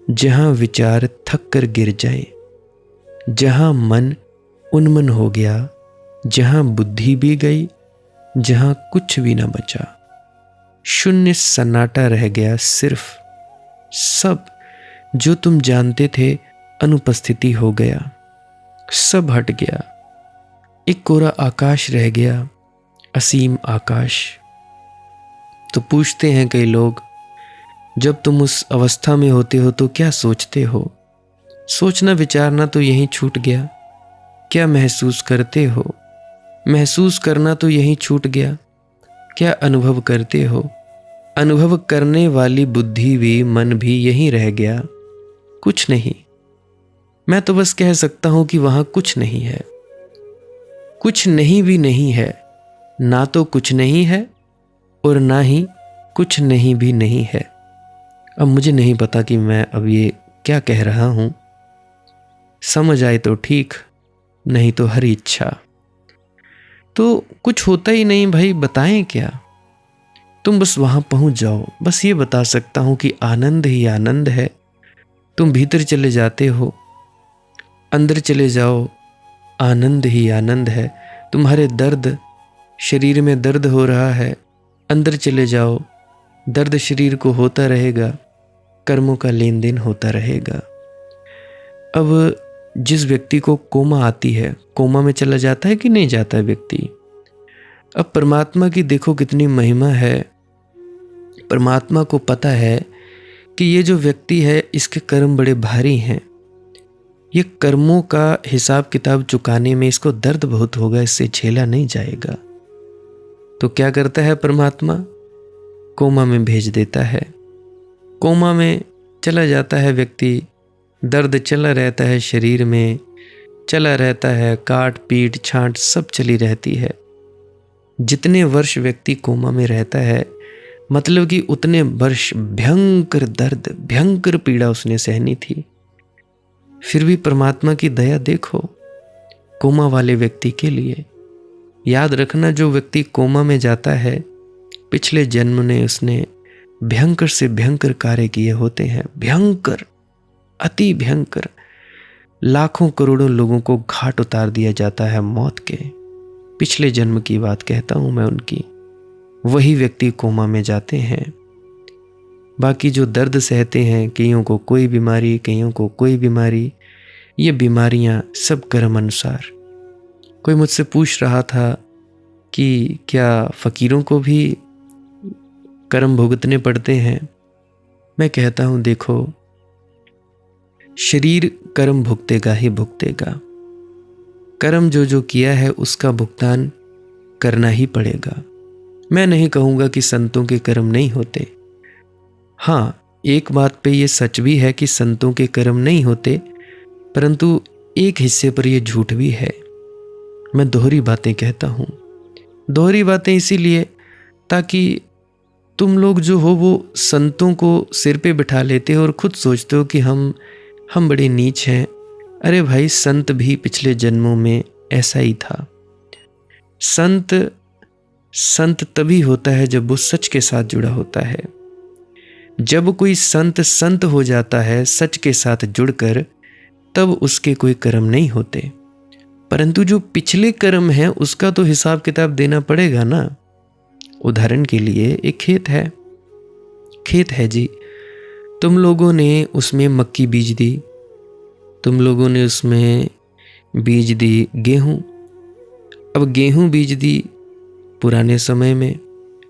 जहां विचार थक कर गिर जाए, जहां मन उन्मन हो गया, जहां बुद्धि भी गई, जहां कुछ भी ना बचा। शून्य सन्नाटा रह गया, सिर्फ सब जो तुम जानते थे अनुपस्थिति हो गया, सब हट गया। एक कोरा आकाश रह गया, असीम आकाश। तो पूछते हैं कई लोग, जब तुम उस अवस्था में होते हो तो क्या सोचते हो? सोचना विचारना तो यहीं छूट गया। क्या महसूस करते हो? महसूस करना तो यहीं छूट गया। क्या अनुभव करते हो? अनुभव करने वाली बुद्धि भी, मन भी यहीं रह गया। कुछ नहीं। मैं तो बस कह सकता हूं कि वहां कुछ नहीं है। कुछ नहीं भी नहीं है। ना तो कुछ नहीं है और ना ही कुछ नहीं भी नहीं है। अब मुझे नहीं पता कि मैं अब ये क्या कह रहा हूं। समझ आए तो ठीक, नहीं तो हरी इच्छा। तो कुछ होता ही नहीं भाई, बताएं क्या? तुम बस वहां पहुंच जाओ। बस ये बता सकता हूं कि आनंद ही आनंद है। तुम भीतर चले जाते हो, अंदर चले जाओ, आनंद ही आनंद है। तुम्हारे दर्द, शरीर में दर्द हो रहा है, अंदर चले जाओ, दर्द शरीर को होता रहेगा, कर्मों का लेन देन होता रहेगा। अब जिस व्यक्ति को कोमा आती है, कोमा में चला जाता है कि नहीं जाता है व्यक्ति। अब परमात्मा की देखो कितनी महिमा है। परमात्मा को पता है कि ये जो व्यक्ति है इसके कर्म बड़े भारी हैं, ये कर्मों का हिसाब किताब चुकाने में इसको दर्द बहुत होगा, इससे झेला नहीं जाएगा। तो क्या करता है परमात्मा? कोमा में भेज देता है। कोमा में चला जाता है व्यक्ति, दर्द चला रहता है, शरीर में चला रहता है, काट पीट छांट सब चली रहती है। जितने वर्ष व्यक्ति कोमा में रहता है, मतलब कि उतने वर्ष भयंकर दर्द, भयंकर पीड़ा उसने सहनी थी। फिर भी परमात्मा की दया देखो कोमा वाले व्यक्ति के लिए। याद रखना, जो व्यक्ति कोमा में जाता है, पिछले जन्म ने उसने भयंकर से भयंकर कार्य किए होते हैं। भयंकर, अति भयंकर। लाखों करोड़ों लोगों को घाट उतार दिया जाता है मौत के। पिछले जन्म की बात कहता हूं मैं उनकी। वही व्यक्ति कोमा में जाते हैं। बाकी जो दर्द सहते हैं, कईयों को कोई बीमारी, कईयों को कोई बीमारी, ये बीमारियां सब कर्म अनुसार। कोई मुझसे पूछ रहा था कि क्या फकीरों को भी कर्म भुगतने पड़ते हैं? मैं कहता हूं देखो, शरीर कर्म भुगतेगा ही भुगतेगा। कर्म जो जो किया है उसका भुगतान करना ही पड़ेगा। मैं नहीं कहूँगा कि संतों के कर्म नहीं होते। हाँ, एक बात पे ये सच भी है कि संतों के कर्म नहीं होते, परंतु एक हिस्से पर यह झूठ भी है। मैं दोहरी बातें कहता हूँ। दोहरी बातें इसीलिए ताकि तुम लोग जो हो वो संतों को सिर पे बिठा लेते हो और खुद सोचते हो कि हम बड़े नीच हैं। अरे भाई, संत भी पिछले जन्मों में ऐसा ही था। संत तभी होता है जब वो सच के साथ जुड़ा होता है। जब कोई संत हो जाता है सच के साथ जुड़कर, तब उसके कोई कर्म नहीं होते। परंतु जो पिछले कर्म है उसका तो हिसाब किताब देना पड़ेगा ना। उदाहरण के लिए एक खेत है जी, तुम लोगों ने उसमें मक्की बीज दी, तुम लोगों ने उसमें बीज दी गेहूं। अब गेहूं बीज दी पुराने समय में,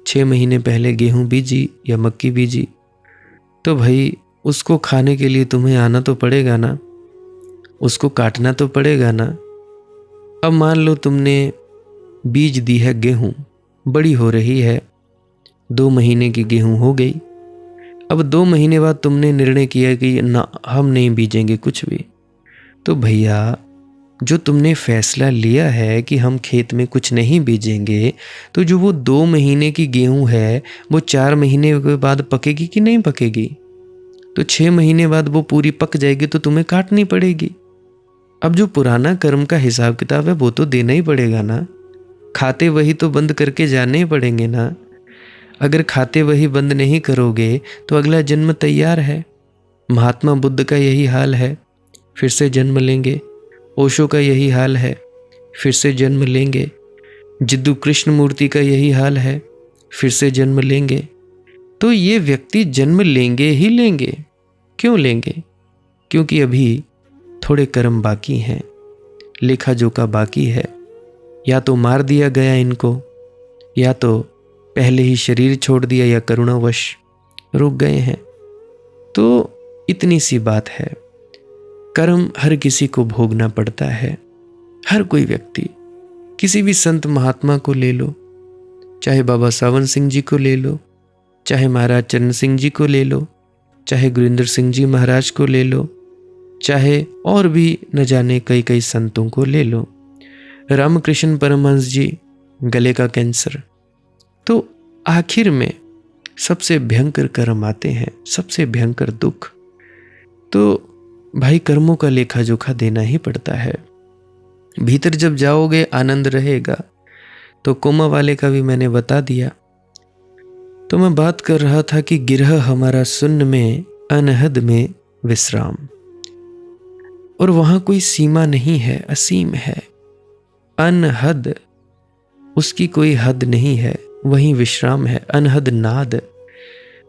6 महीने पहले गेहूं बीजी या मक्की बीजी, तो भाई उसको खाने के लिए तुम्हें आना तो पड़ेगा ना, उसको काटना तो पड़ेगा ना। अब मान लो तुमने बीज दी है गेहूं, बड़ी हो रही है, 2 महीने की गेहूं हो गई। अब 2 महीने बाद तुमने निर्णय किया कि ना, हम नहीं बीजेंगे कुछ भी। तो भैया, जो तुमने फैसला लिया है कि हम खेत में कुछ नहीं बीजेंगे, तो जो वो 2 महीने की गेहूं है वो 4 महीने के बाद पकेगी कि नहीं पकेगी? तो 6 महीने बाद वो पूरी पक जाएगी तो तुम्हें काटनी पड़ेगी। अब जो पुराना कर्म का हिसाब किताब है वो तो देना ही पड़ेगा ना। खाते वही तो बंद करके जाने ही पड़ेंगे ना। अगर खाते वही बंद नहीं करोगे तो अगला जन्म तैयार है। महात्मा बुद्ध का यही हाल है, फिर से जन्म लेंगे। ओशो का यही हाल है, फिर से जन्म लेंगे। जिद्दू कृष्ण मूर्ति का यही हाल है, फिर से जन्म लेंगे। तो ये व्यक्ति जन्म लेंगे ही लेंगे। क्यों लेंगे? क्योंकि अभी थोड़े कर्म बाकी हैं, लेखा जोखा बाकी है। या तो मार दिया गया इनको, या तो पहले ही शरीर छोड़ दिया, या करुणावश रुक गए हैं। तो इतनी सी बात है। कर्म हर किसी को भोगना पड़ता है। हर कोई व्यक्ति, किसी भी संत महात्मा को ले लो, चाहे बाबा सावन सिंह जी को ले लो, चाहे महाराज चरण सिंह जी को ले लो, चाहे गुरिंदर सिंह जी महाराज को ले लो, चाहे और भी न जाने कई कई संतों को ले लो, रामकृष्ण परमहंस जी, गले का कैंसर। तो आखिर में सबसे भयंकर कर्म आते हैं, सबसे भयंकर दुख। तो भाई कर्मों का लेखा जोखा देना ही पड़ता है। भीतर जब जाओगे आनंद रहेगा। तो कोमा वाले का भी मैंने बता दिया। तो मैं बात कर रहा था कि गिरह हमारा सुन्न में, अनहद में विश्राम। और वहां कोई सीमा नहीं है, असीम है। अनहद, उसकी कोई हद नहीं है, वहीं विश्राम है। अनहद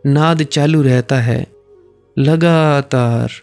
नाद चालू रहता है लगातार।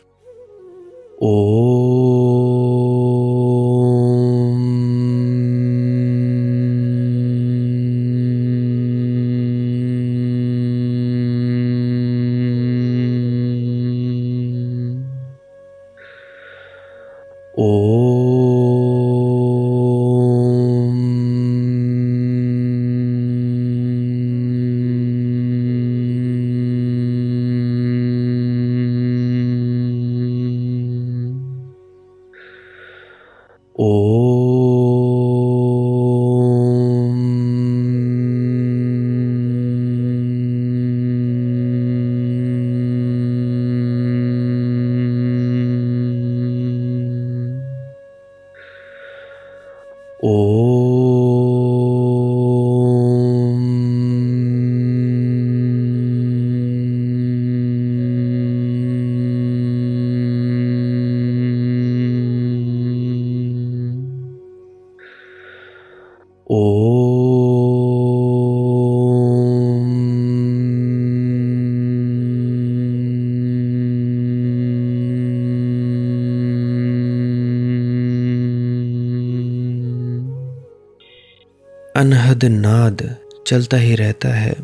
अनहद नाद चलता ही रहता है।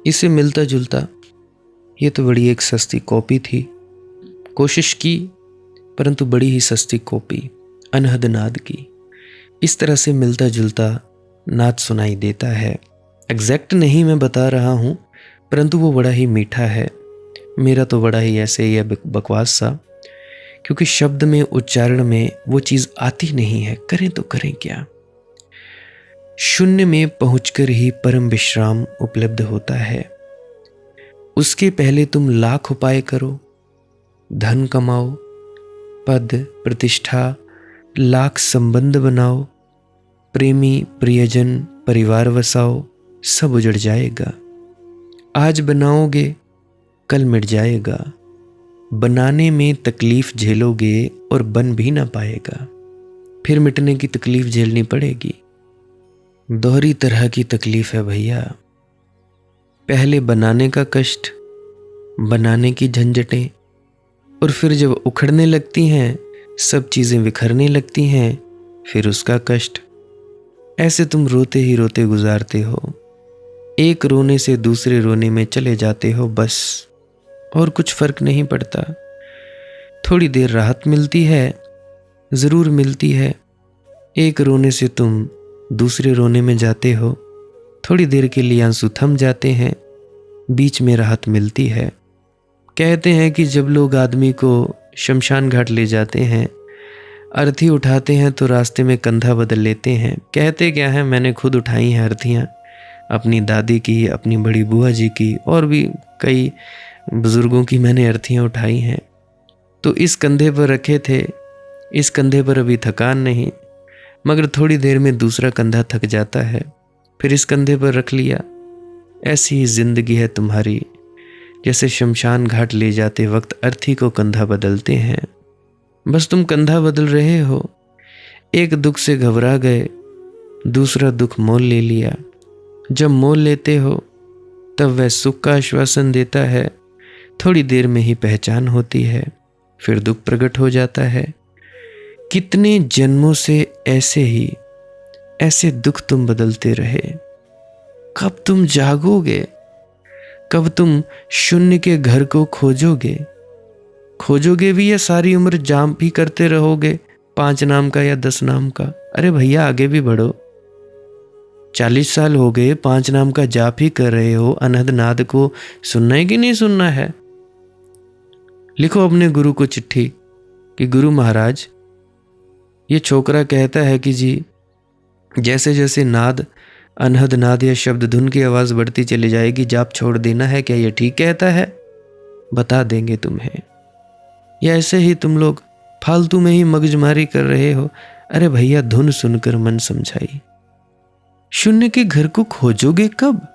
इसे मिलता जुलता, ये तो बड़ी एक सस्ती कॉपी थी। कोशिश की परंतु बड़ी ही सस्ती कॉपी अनहद नाद की। इस तरह से मिलता जुलता नाद सुनाई देता है। एग्जैक्ट नहीं मैं बता रहा हूँ, परंतु वो बड़ा ही मीठा है। मेरा तो बड़ा ही ऐसे ही है बकवास सा, क्योंकि शब्द में, उच्चारण में वो चीज़ आती नहीं है। करें तो करें क्या। शून्य में पहुंचकर ही परम विश्राम उपलब्ध होता है। उसके पहले तुम लाख उपाय करो, धन कमाओ, पद प्रतिष्ठा, लाख संबंध बनाओ, प्रेमी प्रियजन परिवार वसाओ, सब उजड़ जाएगा। आज बनाओगे कल मिट जाएगा। बनाने में तकलीफ झेलोगे और बन भी ना पाएगा। फिर मिटने की तकलीफ झेलनी पड़ेगी। दोहरी तरह की तकलीफ है भैया। पहले बनाने का कष्ट, बनाने की झंझटें, और फिर जब उखड़ने लगती हैं, सब चीज़ें बिखरने लगती हैं, फिर उसका कष्ट। ऐसे तुम रोते ही रोते गुजारते हो, एक रोने से दूसरे रोने में चले जाते हो बस, और कुछ फर्क नहीं पड़ता। थोड़ी देर राहत मिलती है, ज़रूर मिलती है। एक रोने से तुम दूसरे रोने में जाते हो, थोड़ी देर के लिए आंसू थम जाते हैं, बीच में राहत मिलती है। कहते हैं कि जब लोग आदमी को शमशान घाट ले जाते हैं, अर्थी उठाते हैं तो रास्ते में कंधा बदल लेते हैं। कहते क्या है, मैंने खुद उठाई हैं अर्थियाँ, अपनी दादी की, अपनी बड़ी बुआ जी की, और भी कई बुज़ुर्गों की मैंने अर्थियाँ उठाई हैं। तो इस कंधे पर रखे थे, इस कंधे पर अभी थकान नहीं, मगर थोड़ी देर में दूसरा कंधा थक जाता है, फिर इस कंधे पर रख लिया। ऐसी ही जिंदगी है तुम्हारी, जैसे शमशान घाट ले जाते वक्त अर्थी को कंधा बदलते हैं। बस तुम कंधा बदल रहे हो, एक दुख से घबरा गए, दूसरा दुख मोल ले लिया। जब मोल लेते हो तब वह सुख का आश्वासन देता है, थोड़ी देर में ही पहचान होती है, फिर दुख प्रकट हो जाता है। कितने जन्मों से ऐसे दुख तुम बदलते रहे। कब तुम जागोगे? कब तुम शून्य के घर को खोजोगे? खोजोगे भी या सारी उम्र जाप भी करते रहोगे, 5 नाम का या 10 नाम का? अरे भैया आगे भी बढ़ो। 40 साल हो गए, 5 नाम का जाप ही कर रहे हो। अनहद नाद को सुनना है कि नहीं सुनना है? लिखो अपने गुरु को चिट्ठी कि गुरु महाराज, ये छोकरा कहता है कि जी जैसे जैसे नाद, अनहद नाद या शब्द धुन की आवाज़ बढ़ती चली जाएगी, जाप छोड़ देना है। क्या ये ठीक कहता है? बता देंगे तुम्हें। या ऐसे ही तुम लोग फालतू में ही मगजमारी कर रहे हो? अरे भैया धुन सुनकर मन समझाई। शून्य के घर को खोजोगे कब?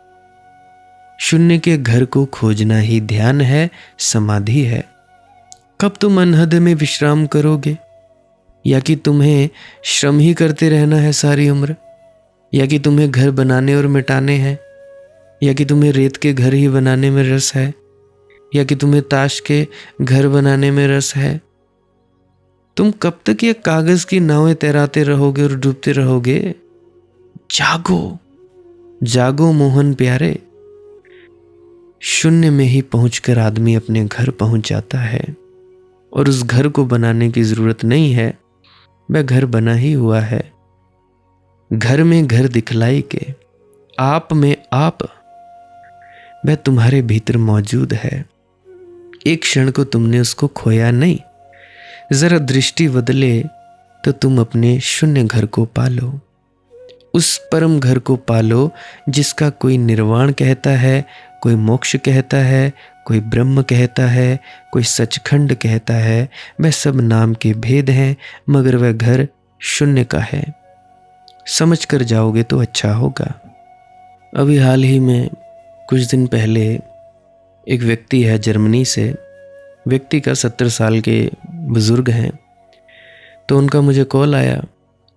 शून्य के घर को खोजना ही ध्यान है, समाधि है। कब तुम अनहद में विश्राम करोगे? या कि तुम्हें श्रम ही करते रहना है सारी उम्र? या कि तुम्हें घर बनाने और मिटाने हैं? या कि तुम्हें रेत के घर ही बनाने में रस है? या कि तुम्हें ताश के घर बनाने में रस है? तुम कब तक ये कागज की नावें तैराते रहोगे और डूबते रहोगे? जागो, जागो मोहन प्यारे। शून्य में ही पहुंचकर आदमी अपने घर पहुंच जाता है, और उस घर को बनाने की जरूरत नहीं है, वह घर बना ही हुआ है। घर में घर दिखलाई के, आप में आप, वह तुम्हारे भीतर मौजूद है। एक क्षण को तुमने उसको खोया नहीं। जरा दृष्टि बदले तो तुम अपने शून्य घर को पालो, उस परम घर को पालो जिसका कोई निर्वाण कहता है, कोई मोक्ष कहता है, कोई ब्रह्म कहता है, कोई सचखंड कहता है। वह सब नाम के भेद हैं, मगर वह घर शून्य का है। समझ कर जाओगे तो अच्छा होगा। अभी हाल ही में कुछ दिन पहले एक व्यक्ति है जर्मनी से, व्यक्ति का 70 साल के बुजुर्ग हैं, तो उनका मुझे कॉल आया।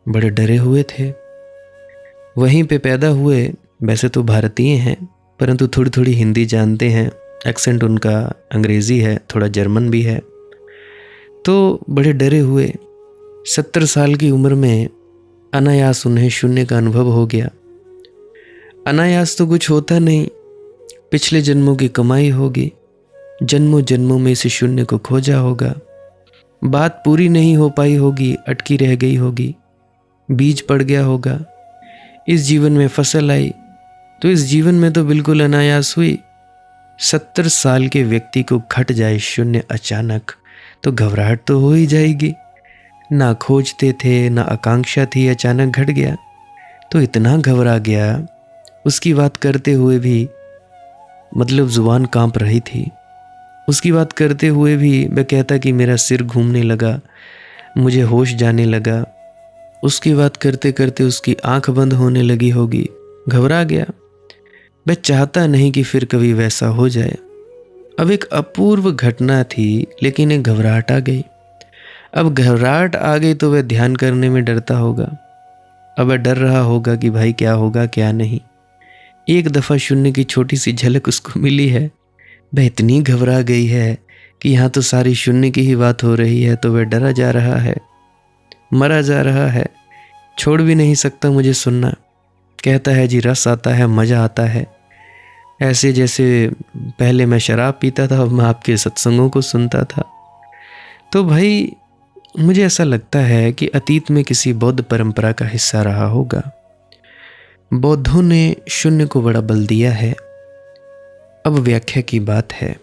बड़े डरे हुए थे, वहीं पे पैदा हुए, वैसे तो भारतीय हैं परंतु थोड़ी थोड़ी हिंदी जानते हैं, एक्सेंट उनका अंग्रेज़ी है, थोड़ा जर्मन भी है। तो बड़े डरे हुए, 70 साल की उम्र में अनायास उन्हें शून्य का अनुभव हो गया। अनायास तो कुछ होता नहीं, पिछले जन्मों की कमाई होगी, जन्मों जन्मों में इस शून्य को खोजा होगा। बात पूरी नहीं हो पाई होगी, अटकी रह गई होगी, बीज पड़ गया होगा, इस जीवन में फसल आई, तो इस जीवन में तो बिल्कुल अनायास हुई। 70 साल के व्यक्ति को घट जाए शून्य अचानक, तो घबराहट तो हो ही जाएगी। ना खोजते थे, ना आकांक्षा थी, अचानक घट गया तो इतना घबरा गया। उसकी बात करते हुए भी मतलब जुबान कांप रही थी। उसकी बात करते हुए भी वह कहता कि मेरा सिर घूमने लगा, मुझे होश जाने लगा। उसकी बात करते करते उसकी आंख बंद होने लगी होगी, घबरा गया। वह चाहता नहीं कि फिर कभी वैसा हो जाए। अब एक अपूर्व घटना थी, लेकिन एक घबराहट आ गई। अब घबराहट आ गई तो वह ध्यान करने में डरता होगा। अब वह डर रहा होगा कि भाई क्या होगा क्या नहीं। एक दफ़ा शून्य की छोटी सी झलक उसको मिली है। वह इतनी घबरा गई है कि यहाँ तो सारी शून्य की ही बात हो रही है, तो वह डरा जा रहा है, मरा जा रहा है, छोड़ भी नहीं सकता मुझे सुनना। कहता है जी रस आता है, मज़ा आता है, ऐसे जैसे पहले मैं शराब पीता था, अब मैं आपके सत्संगों को सुनता था। तो भाई मुझे ऐसा लगता है कि अतीत में किसी बौद्ध परंपरा का हिस्सा रहा होगा। बौद्धों ने शून्य को बड़ा बल दिया है। अब व्याख्या की बात है।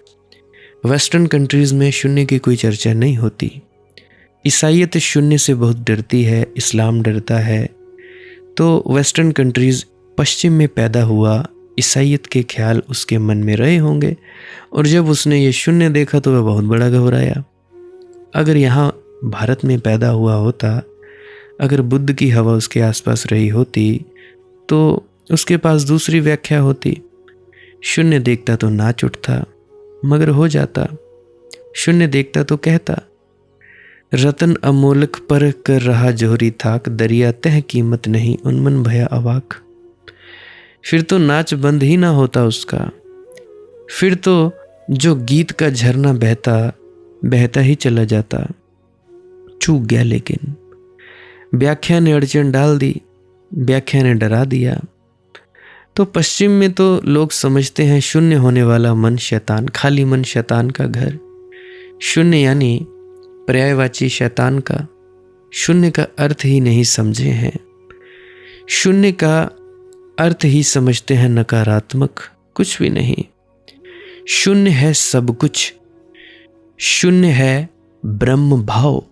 वेस्टर्न कंट्रीज़ में शून्य की कोई चर्चा नहीं होती। ईसाईयत शून्य से बहुत डरती है, इस्लाम डरता है। तो वेस्टर्न कंट्रीज़, पश्चिम में पैदा हुआ, ईसाईयत के ख्याल उसके मन में रहे होंगे, और जब उसने ये शून्य देखा तो वह बहुत बड़ा घबराया। अगर यहाँ भारत में पैदा हुआ होता, अगर बुद्ध की हवा उसके आसपास रही होती, तो उसके पास दूसरी व्याख्या होती। शून्य देखता तो नाच उठता, मगर हो जाता। शून्य देखता तो कहता, रतन अमोलक पर कर रहा जोहरी थाक, दरिया तह कीमत नहीं उन्मन भया अवाक। फिर तो नाच बंद ही ना होता उसका। फिर तो जो गीत का झरना बहता बहता ही चला जाता। चूक गया, लेकिन व्याख्या ने अड़चन डाल दी, व्याख्या ने डरा दिया। तो पश्चिम में तो लोग समझते हैं शून्य होने वाला मन शैतान, खाली मन शैतान का घर। शून्य यानी पर्यायवाची शैतान का। शून्य का अर्थ ही नहीं समझे हैं। शून्य का अर्थ ही समझते हैं नकारात्मक, कुछ भी नहीं। शून्य है सब कुछ। शून्य है ब्रह्म भाव।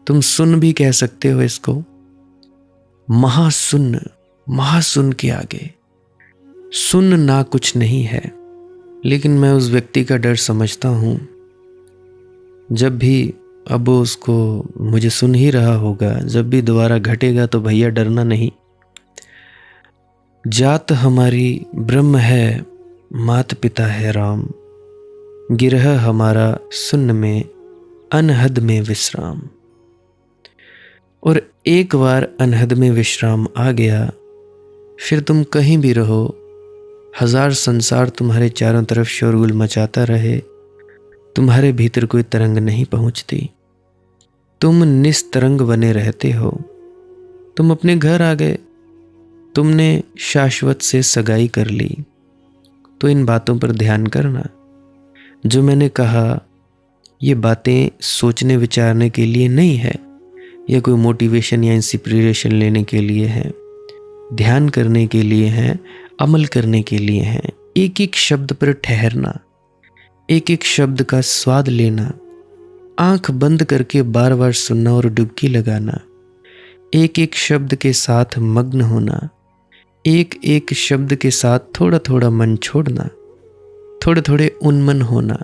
तुम सुन भी कह सकते हो इसको। महाशून्य, महाशून्य के आगे सुन ना कुछ नहीं है। लेकिन मैं उस व्यक्ति का डर समझता हूँ। जब भी अब वो उसको मुझे सुन ही रहा होगा, जब भी दोबारा घटेगा तो भैया डरना नहीं। जात हमारी ब्रह्म है, मात पिता है राम, गिरह हमारा सुन्न में अनहद में विश्राम। और एक बार अनहद में विश्राम आ गया, फिर तुम कहीं भी रहो, हजार संसार तुम्हारे चारों तरफ शोरगुल मचाता रहे, तुम्हारे भीतर कोई तरंग नहीं पहुंचती। तुम निस्तरंग बने रहते हो। तुम अपने घर आ गए, तुमने शाश्वत से सगाई कर ली। तो इन बातों पर ध्यान करना। जो मैंने कहा, ये बातें सोचने विचारने के लिए नहीं है, या कोई मोटिवेशन या इंस्पिरेशन लेने के लिए है। ध्यान करने के लिए है, अमल करने के लिए है। एक एक शब्द पर ठहरना, एक एक शब्द का स्वाद लेना, आंख बंद करके बार बार सुनना और डुबकी लगाना, एक एक शब्द के साथ मग्न होना, एक एक शब्द के साथ थोड़ा थोड़ा मन छोड़ना, थोड़े थोड़े उन्मन होना,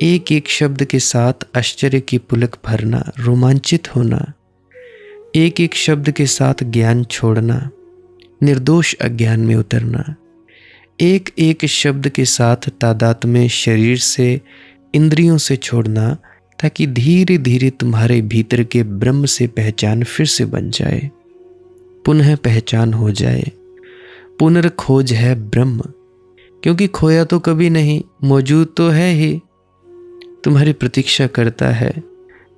एक एक शब्द के साथ आश्चर्य की पुलक भरना, रोमांचित होना, एक एक शब्द के साथ ज्ञान छोड़ना, निर्दोष अज्ञान में उतरना, एक एक शब्द के साथ तादात्म्य में शरीर से, इंद्रियों से छोड़ना, ताकि धीरे धीरे तुम्हारे भीतर के ब्रह्म से पहचान फिर से बन जाए, पुनः पहचान हो जाए। पुनर्खोज है ब्रह्म, क्योंकि खोया तो कभी नहीं, मौजूद तो है ही, तुम्हारी प्रतीक्षा करता है।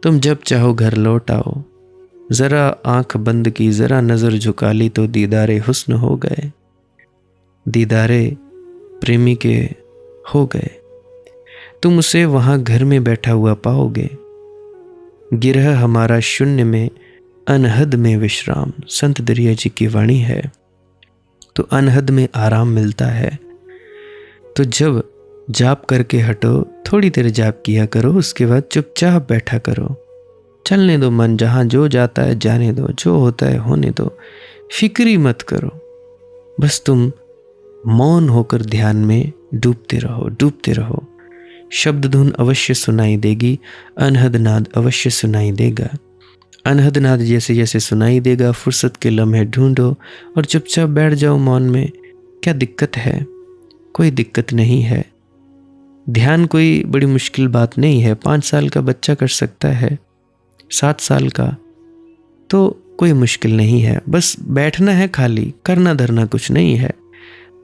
तुम जब चाहो घर लौट आओ। जरा आंख बंद की, जरा नजर झुका ली तो दीदारे हुस्न हो गए, दीदारे प्रेमी के हो गए। तुम उसे वहां घर में बैठा हुआ पाओगे। गिरह हमारा शून्य में अनहद में विश्राम, संत दरिया जी की वाणी है। तो अनहद में आराम मिलता है। तो जब जाप करके हटो, थोड़ी देर जाप किया करो, उसके बाद चुपचाप बैठा करो। चलने दो मन, जहाँ जो जाता है जाने दो, जो होता है होने दो, फिक्री मत करो। बस तुम मौन होकर ध्यान में डूबते रहो, डूबते रहो। शब्द धुन अवश्य सुनाई देगी, अनहद नाद अवश्य सुनाई देगा। अनहद नाद जैसे जैसे सुनाई देगा, फुर्सत के लम्हे ढूंढो और चुपचाप बैठ जाओ मौन में। क्या दिक्कत है? कोई दिक्कत नहीं है। ध्यान कोई बड़ी मुश्किल बात नहीं है, 5 साल का बच्चा कर सकता है। 7 साल का, तो कोई मुश्किल नहीं है। बस बैठना है खाली, करना धरना कुछ नहीं है।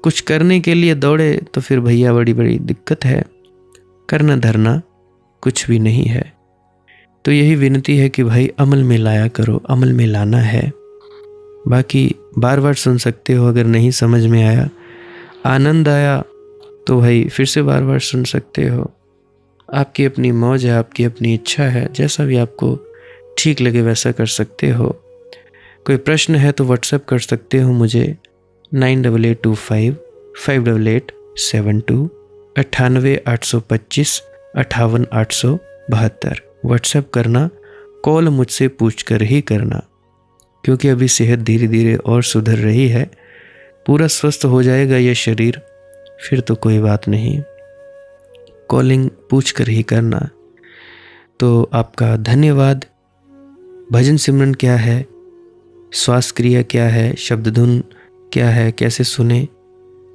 कुछ करने के लिए दौड़े तो फिर भैया बड़ी बड़ी दिक्कत है, करना धरना कुछ भी नहीं है। तो यही विनती है कि भाई अमल में लाया करो, अमल में लाना है। बाकी बार बार सुन सकते हो, अगर नहीं समझ में आया, आनंद आया तो भाई फिर से बार बार सुन सकते हो। आपकी अपनी मौज है, आपकी अपनी इच्छा है, जैसा भी आपको ठीक लगे वैसा कर सकते हो। कोई प्रश्न है तो व्हाट्सएप कर सकते हो मुझे 9882558872 98 825 58 872। व्हाट्सएप करना, कॉल मुझसे पूछकर ही करना, क्योंकि अभी सेहत धीरे धीरे और सुधर रही है। पूरा स्वस्थ हो जाएगा ये शरीर, फिर तो कोई बात नहीं। कॉलिंग पूछकर ही करना। तो आपका धन्यवाद। भजन सिमरन क्या है, श्वास क्रिया क्या है, शब्द धुन क्या है, कैसे सुने,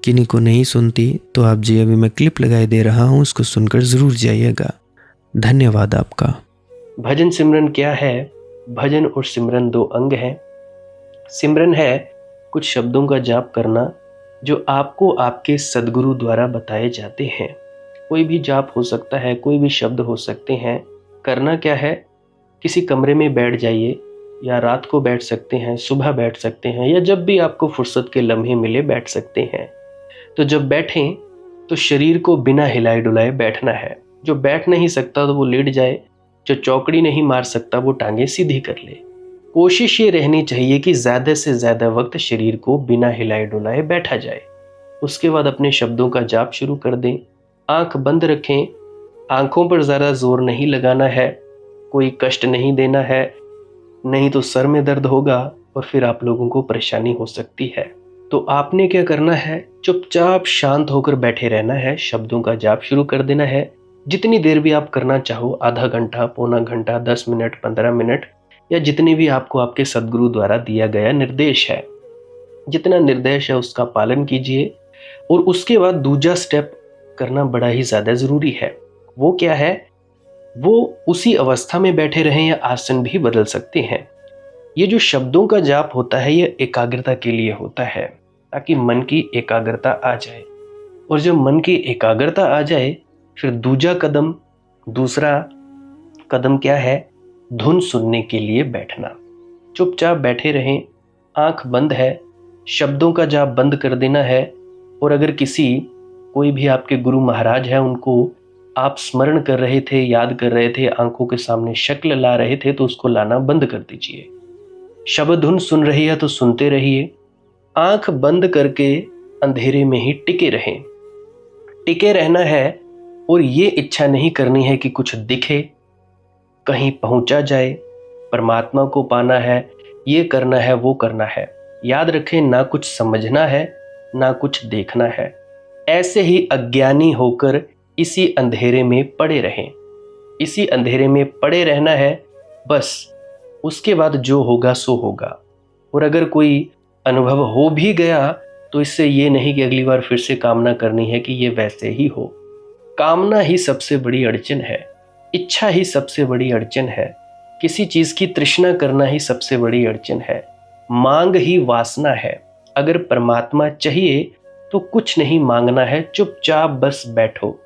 किन्हीं को नहीं सुनती तो आप जी अभी मैं क्लिप लगाए दे रहा हूँ, उसको सुनकर ज़रूर जाइएगा। धन्यवाद आपका। भजन सिमरन क्या है? भजन और सिमरन दो अंग हैं। सिमरन है कुछ शब्दों का जाप करना जो आपको आपके सद्गुरु द्वारा बताए जाते हैं। कोई भी जाप हो सकता है, कोई भी शब्द हो सकते हैं। करना क्या है? किसी कमरे में बैठ जाइए, या रात को बैठ सकते हैं, सुबह बैठ सकते हैं, या जब भी आपको फुर्सत के लम्हे मिले बैठ सकते हैं। तो जब बैठें तो शरीर को बिना हिलाए डुलाए बैठना है। जो बैठ नहीं सकता तो वो लेट जाए, जो चौकड़ी नहीं मार सकता वो टांगे सीधी कर ले। कोशिश ये रहनी चाहिए कि ज़्यादा से ज़्यादा वक्त शरीर को बिना हिलाए डुलाए बैठा जाए। उसके बाद अपने शब्दों का जाप शुरू कर दें। आंख बंद रखें, आंखों पर ज़्यादा जोर नहीं लगाना है, कोई कष्ट नहीं देना है, नहीं तो सर में दर्द होगा और फिर आप लोगों को परेशानी हो सकती है। तो आपने क्या करना है? चुपचाप शांत होकर बैठे रहना है, शब्दों का जाप शुरू कर देना है। जितनी देर भी आप करना चाहो, आधा घंटा, पौना घंटा, 10 मिनट, 15 मिनट, या जितनी भी आपको आपके सद्गुरु द्वारा दिया गया निर्देश है, जितना निर्देश है उसका पालन कीजिए। और उसके बाद दूसरा स्टेप करना बड़ा ही ज़्यादा ज़रूरी है। वो क्या है? वो उसी अवस्था में बैठे रहें या आसन भी बदल सकते हैं। ये जो शब्दों का जाप होता है ये एकाग्रता के लिए होता है, ताकि मन की एकाग्रता आ जाए। और जब मन की एकाग्रता आ जाए फिर दूसरा कदम क्या है? धुन सुनने के लिए बैठना। चुपचाप बैठे रहें, आंख बंद है, शब्दों का जाप बंद कर देना है। और अगर कोई भी आपके गुरु महाराज है, उनको आप स्मरण कर रहे थे, याद कर रहे थे, आंखों के सामने शक्ल ला रहे थे, तो उसको लाना बंद कर दीजिए। शब्द धुन सुन रही है तो सुनते रहिए, आंख बंद करके अंधेरे में ही टिके रहें। टिके रहना है और ये इच्छा नहीं करनी है कि कुछ दिखे, कहीं पहुंचा जाए, परमात्मा को पाना है, ये करना है, वो करना है। याद रखें, ना कुछ समझना है, ना कुछ देखना है। ऐसे ही अज्ञानी होकर इसी अंधेरे में पड़े रहें। इसी अंधेरे में पड़े रहना है बस। उसके बाद जो होगा सो होगा। और अगर कोई अनुभव हो भी गया तो इससे ये नहीं कि अगली बार फिर से कामना करनी है कि ये वैसे ही हो। कामना ही सबसे बड़ी अड़चन है, इच्छा ही सबसे बड़ी अड़चन है, किसी चीज़ की तृष्णा करना ही सबसे बड़ी अड़चन है, मांग ही वासना है। अगर परमात्मा चाहिए तो कुछ नहीं मांगना है, चुपचाप बस बैठो,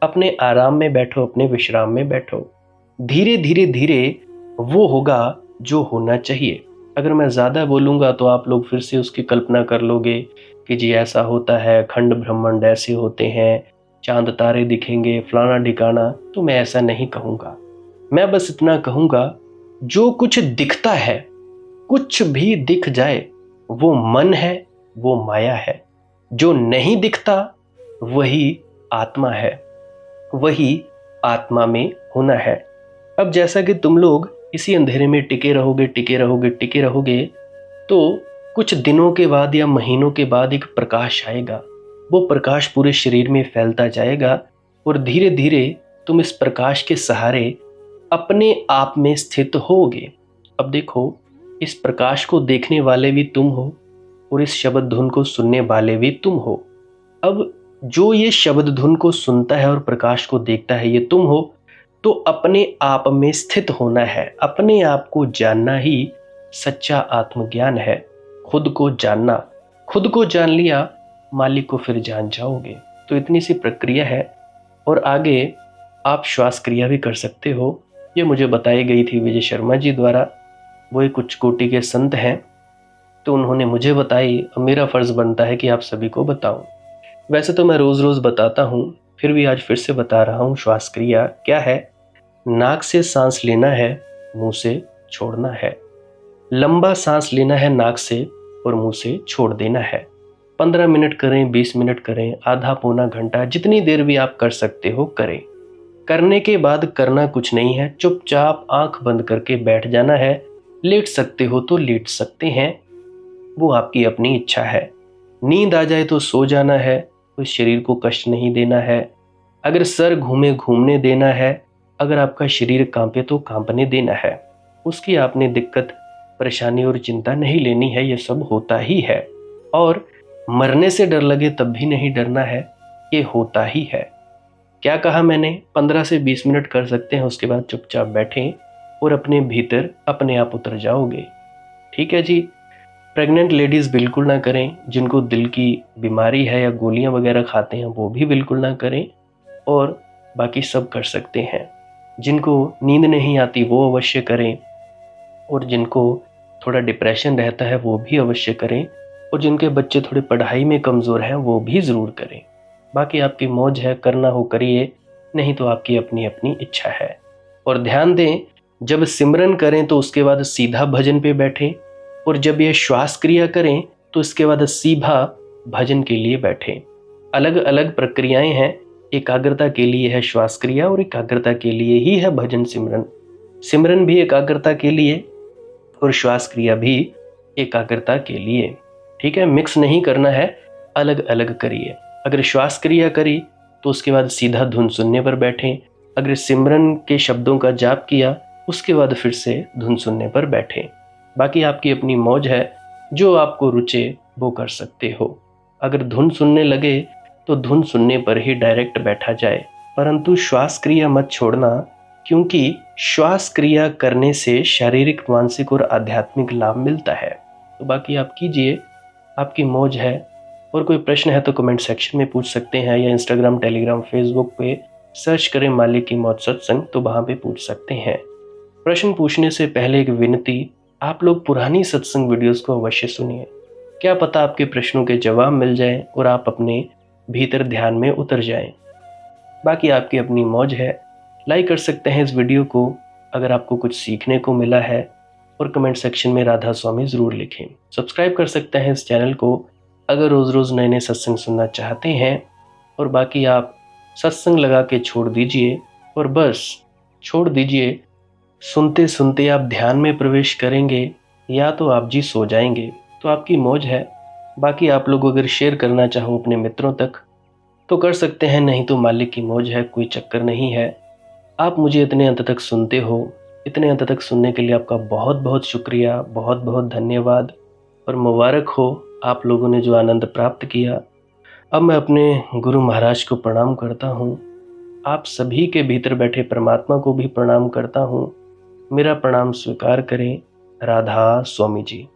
अपने आराम में बैठो, अपने विश्राम में बैठो। धीरे धीरे धीरे वो होगा जो होना चाहिए। अगर मैं ज़्यादा बोलूँगा तो आप लोग फिर से उसकी कल्पना कर लोगे कि जी ऐसा होता है, खंड ब्रह्मांड ऐसे होते हैं, चांद तारे दिखेंगे, फलाना ढिकाना। तो मैं ऐसा नहीं कहूँगा। मैं बस इतना कहूँगा, जो कुछ दिखता है, कुछ भी दिख जाए, वो मन है, वो माया है। जो नहीं दिखता वही आत्मा है, वही आत्मा में होना है। अब जैसा कि तुम लोग इसी अंधेरे में टिके रहोगे, टिके रहोगे, टिके रहोगे, तो कुछ दिनों के बाद या महीनों के बाद एक प्रकाश आएगा। वो प्रकाश पूरे शरीर में फैलता जाएगा और धीरे धीरे तुम इस प्रकाश के सहारे अपने आप में स्थित होगे। अब देखो, इस प्रकाश को देखने वाले भी तुम हो और इस शब्द धुन को सुनने वाले भी तुम हो। अब जो ये शब्द धुन को सुनता है और प्रकाश को देखता है, ये तुम हो। तो अपने आप में स्थित होना है। अपने आप को जानना ही सच्चा आत्मज्ञान है। खुद को जानना, खुद को जान लिया मालिक को फिर जान जाओगे। तो इतनी सी प्रक्रिया है। और आगे आप श्वास क्रिया भी कर सकते हो। ये मुझे बताई गई थी विजय शर्मा जी द्वारा। वो एक उच्च कोटि के संत हैं, तो उन्होंने मुझे बताई, अब मेरा फर्ज बनता है कि आप सभी को बताऊं। वैसे तो मैं रोज रोज बताता हूं, फिर भी आज फिर से बता रहा हूं। श्वास क्रिया क्या है? नाक से सांस लेना है, मुंह से छोड़ना है। लंबा सांस लेना है नाक से और मुंह से छोड़ देना है। 15 मिनट करें, 20 मिनट करें, आधा पौना घंटा, जितनी देर भी आप कर सकते हो करें। करने के बाद करना कुछ नहीं है, चुपचाप आंख बंद करके बैठ जाना है। लेट सकते हो तो लेट सकते हैं, वो आपकी अपनी इच्छा है। नींद आ जाए तो सो जाना है, कोई शरीर को कष्ट नहीं देना है। अगर सर घूमे घूमने देना है, अगर आपका शरीर कांपे तो कांपने देना है। उसकी आपने दिक्कत, परेशानी और चिंता नहीं लेनी है, ये सब होता ही है। और मरने से डर लगे तब भी नहीं डरना है, ये होता ही है। क्या कहा मैंने? 15 से 20 मिनट कर सकते हैं, उसके बाद चुपचाप बैठें और अपने भीतर अपने आप उतर जाओगे। ठीक है जी। प्रेग्नेंट लेडीज़ बिल्कुल ना करें, जिनको दिल की बीमारी है या गोलियां वगैरह खाते हैं वो भी बिल्कुल ना करें, और बाकी सब कर सकते हैं। जिनको नींद नहीं आती वो अवश्य करें, और जिनको थोड़ा डिप्रेशन रहता है वो भी अवश्य करें, और जिनके बच्चे थोड़े पढ़ाई में कमज़ोर हैं वो भी ज़रूर करें। बाकी आपकी मौज है, करना हो करिए, नहीं तो आपकी अपनी अपनी इच्छा है। और ध्यान दें, जब सिमरन करें तो उसके बाद सीधा भजन पे बैठें, और जब ये श्वास क्रिया करें तो इसके बाद सीधा भजन के लिए बैठें। अलग अलग प्रक्रियाएं हैं। एकाग्रता के लिए है श्वास क्रिया, और एकाग्रता के लिए ही है भजन सिमरन। सिमरन भी एकाग्रता के लिए और श्वास क्रिया भी एकाग्रता के लिए। ठीक है, मिक्स नहीं करना है, अलग अलग करिए। अगर श्वास क्रिया करी तो उसके बाद सीधा धुन सुनने पर बैठें। अगर सिमरन के शब्दों का जाप किया उसके बाद फिर से धुन सुनने पर बैठें। बाकी आपकी अपनी मौज है, जो आपको रुचे वो कर सकते हो। अगर धुन सुनने लगे तो धुन सुनने पर ही डायरेक्ट बैठा जाए, परंतु श्वास क्रिया मत छोड़ना, क्योंकि श्वास क्रिया करने से शारीरिक, मानसिक और आध्यात्मिक लाभ मिलता है। तो बाकी आप कीजिए, आपकी मौज है। और कोई प्रश्न है तो कमेंट सेक्शन में पूछ सकते हैं, या इंस्टाग्राम, टेलीग्राम, फेसबुक पे सर्च करें मालिक की मौज सत्संग, तो वहाँ पे पूछ सकते हैं। प्रश्न पूछने से पहले एक विनती, आप लोग पुरानी सत्संग वीडियोस को अवश्य सुनिए। क्या पता आपके प्रश्नों के जवाब मिल जाएं और आप अपने भीतर ध्यान में उतर जाएं। बाकी आपकी अपनी मौज है। लाइक कर सकते हैं इस वीडियो को अगर आपको कुछ सीखने को मिला है, और कमेंट सेक्शन में राधा स्वामी ज़रूर लिखें। सब्सक्राइब कर सकते हैं इस चैनल को अगर रोज़ रोज़ नए नए सत्संग सुनना चाहते हैं। और बाकी आप सत्संग लगा के छोड़ दीजिए, और बस छोड़ दीजिए। सुनते सुनते आप ध्यान में प्रवेश करेंगे, या तो आप जी सो जाएंगे, तो आपकी मौज है। बाकी आप लोग अगर शेयर करना चाहो अपने मित्रों तक तो कर सकते हैं, नहीं तो मालिक की मौज है, कोई चक्कर नहीं है। आप मुझे इतने अंत तक सुनते हो, इतने अंत तक सुनने के लिए आपका बहुत बहुत शुक्रिया, बहुत बहुत धन्यवाद। और मुबारक हो आप लोगों ने जो आनंद प्राप्त किया। अब मैं अपने गुरु महाराज को प्रणाम करता हूँ। आप सभी के भीतर बैठे परमात्मा को भी प्रणाम करता हूँ। मेरा प्रणाम स्वीकार करें। राधा स्वामी जी।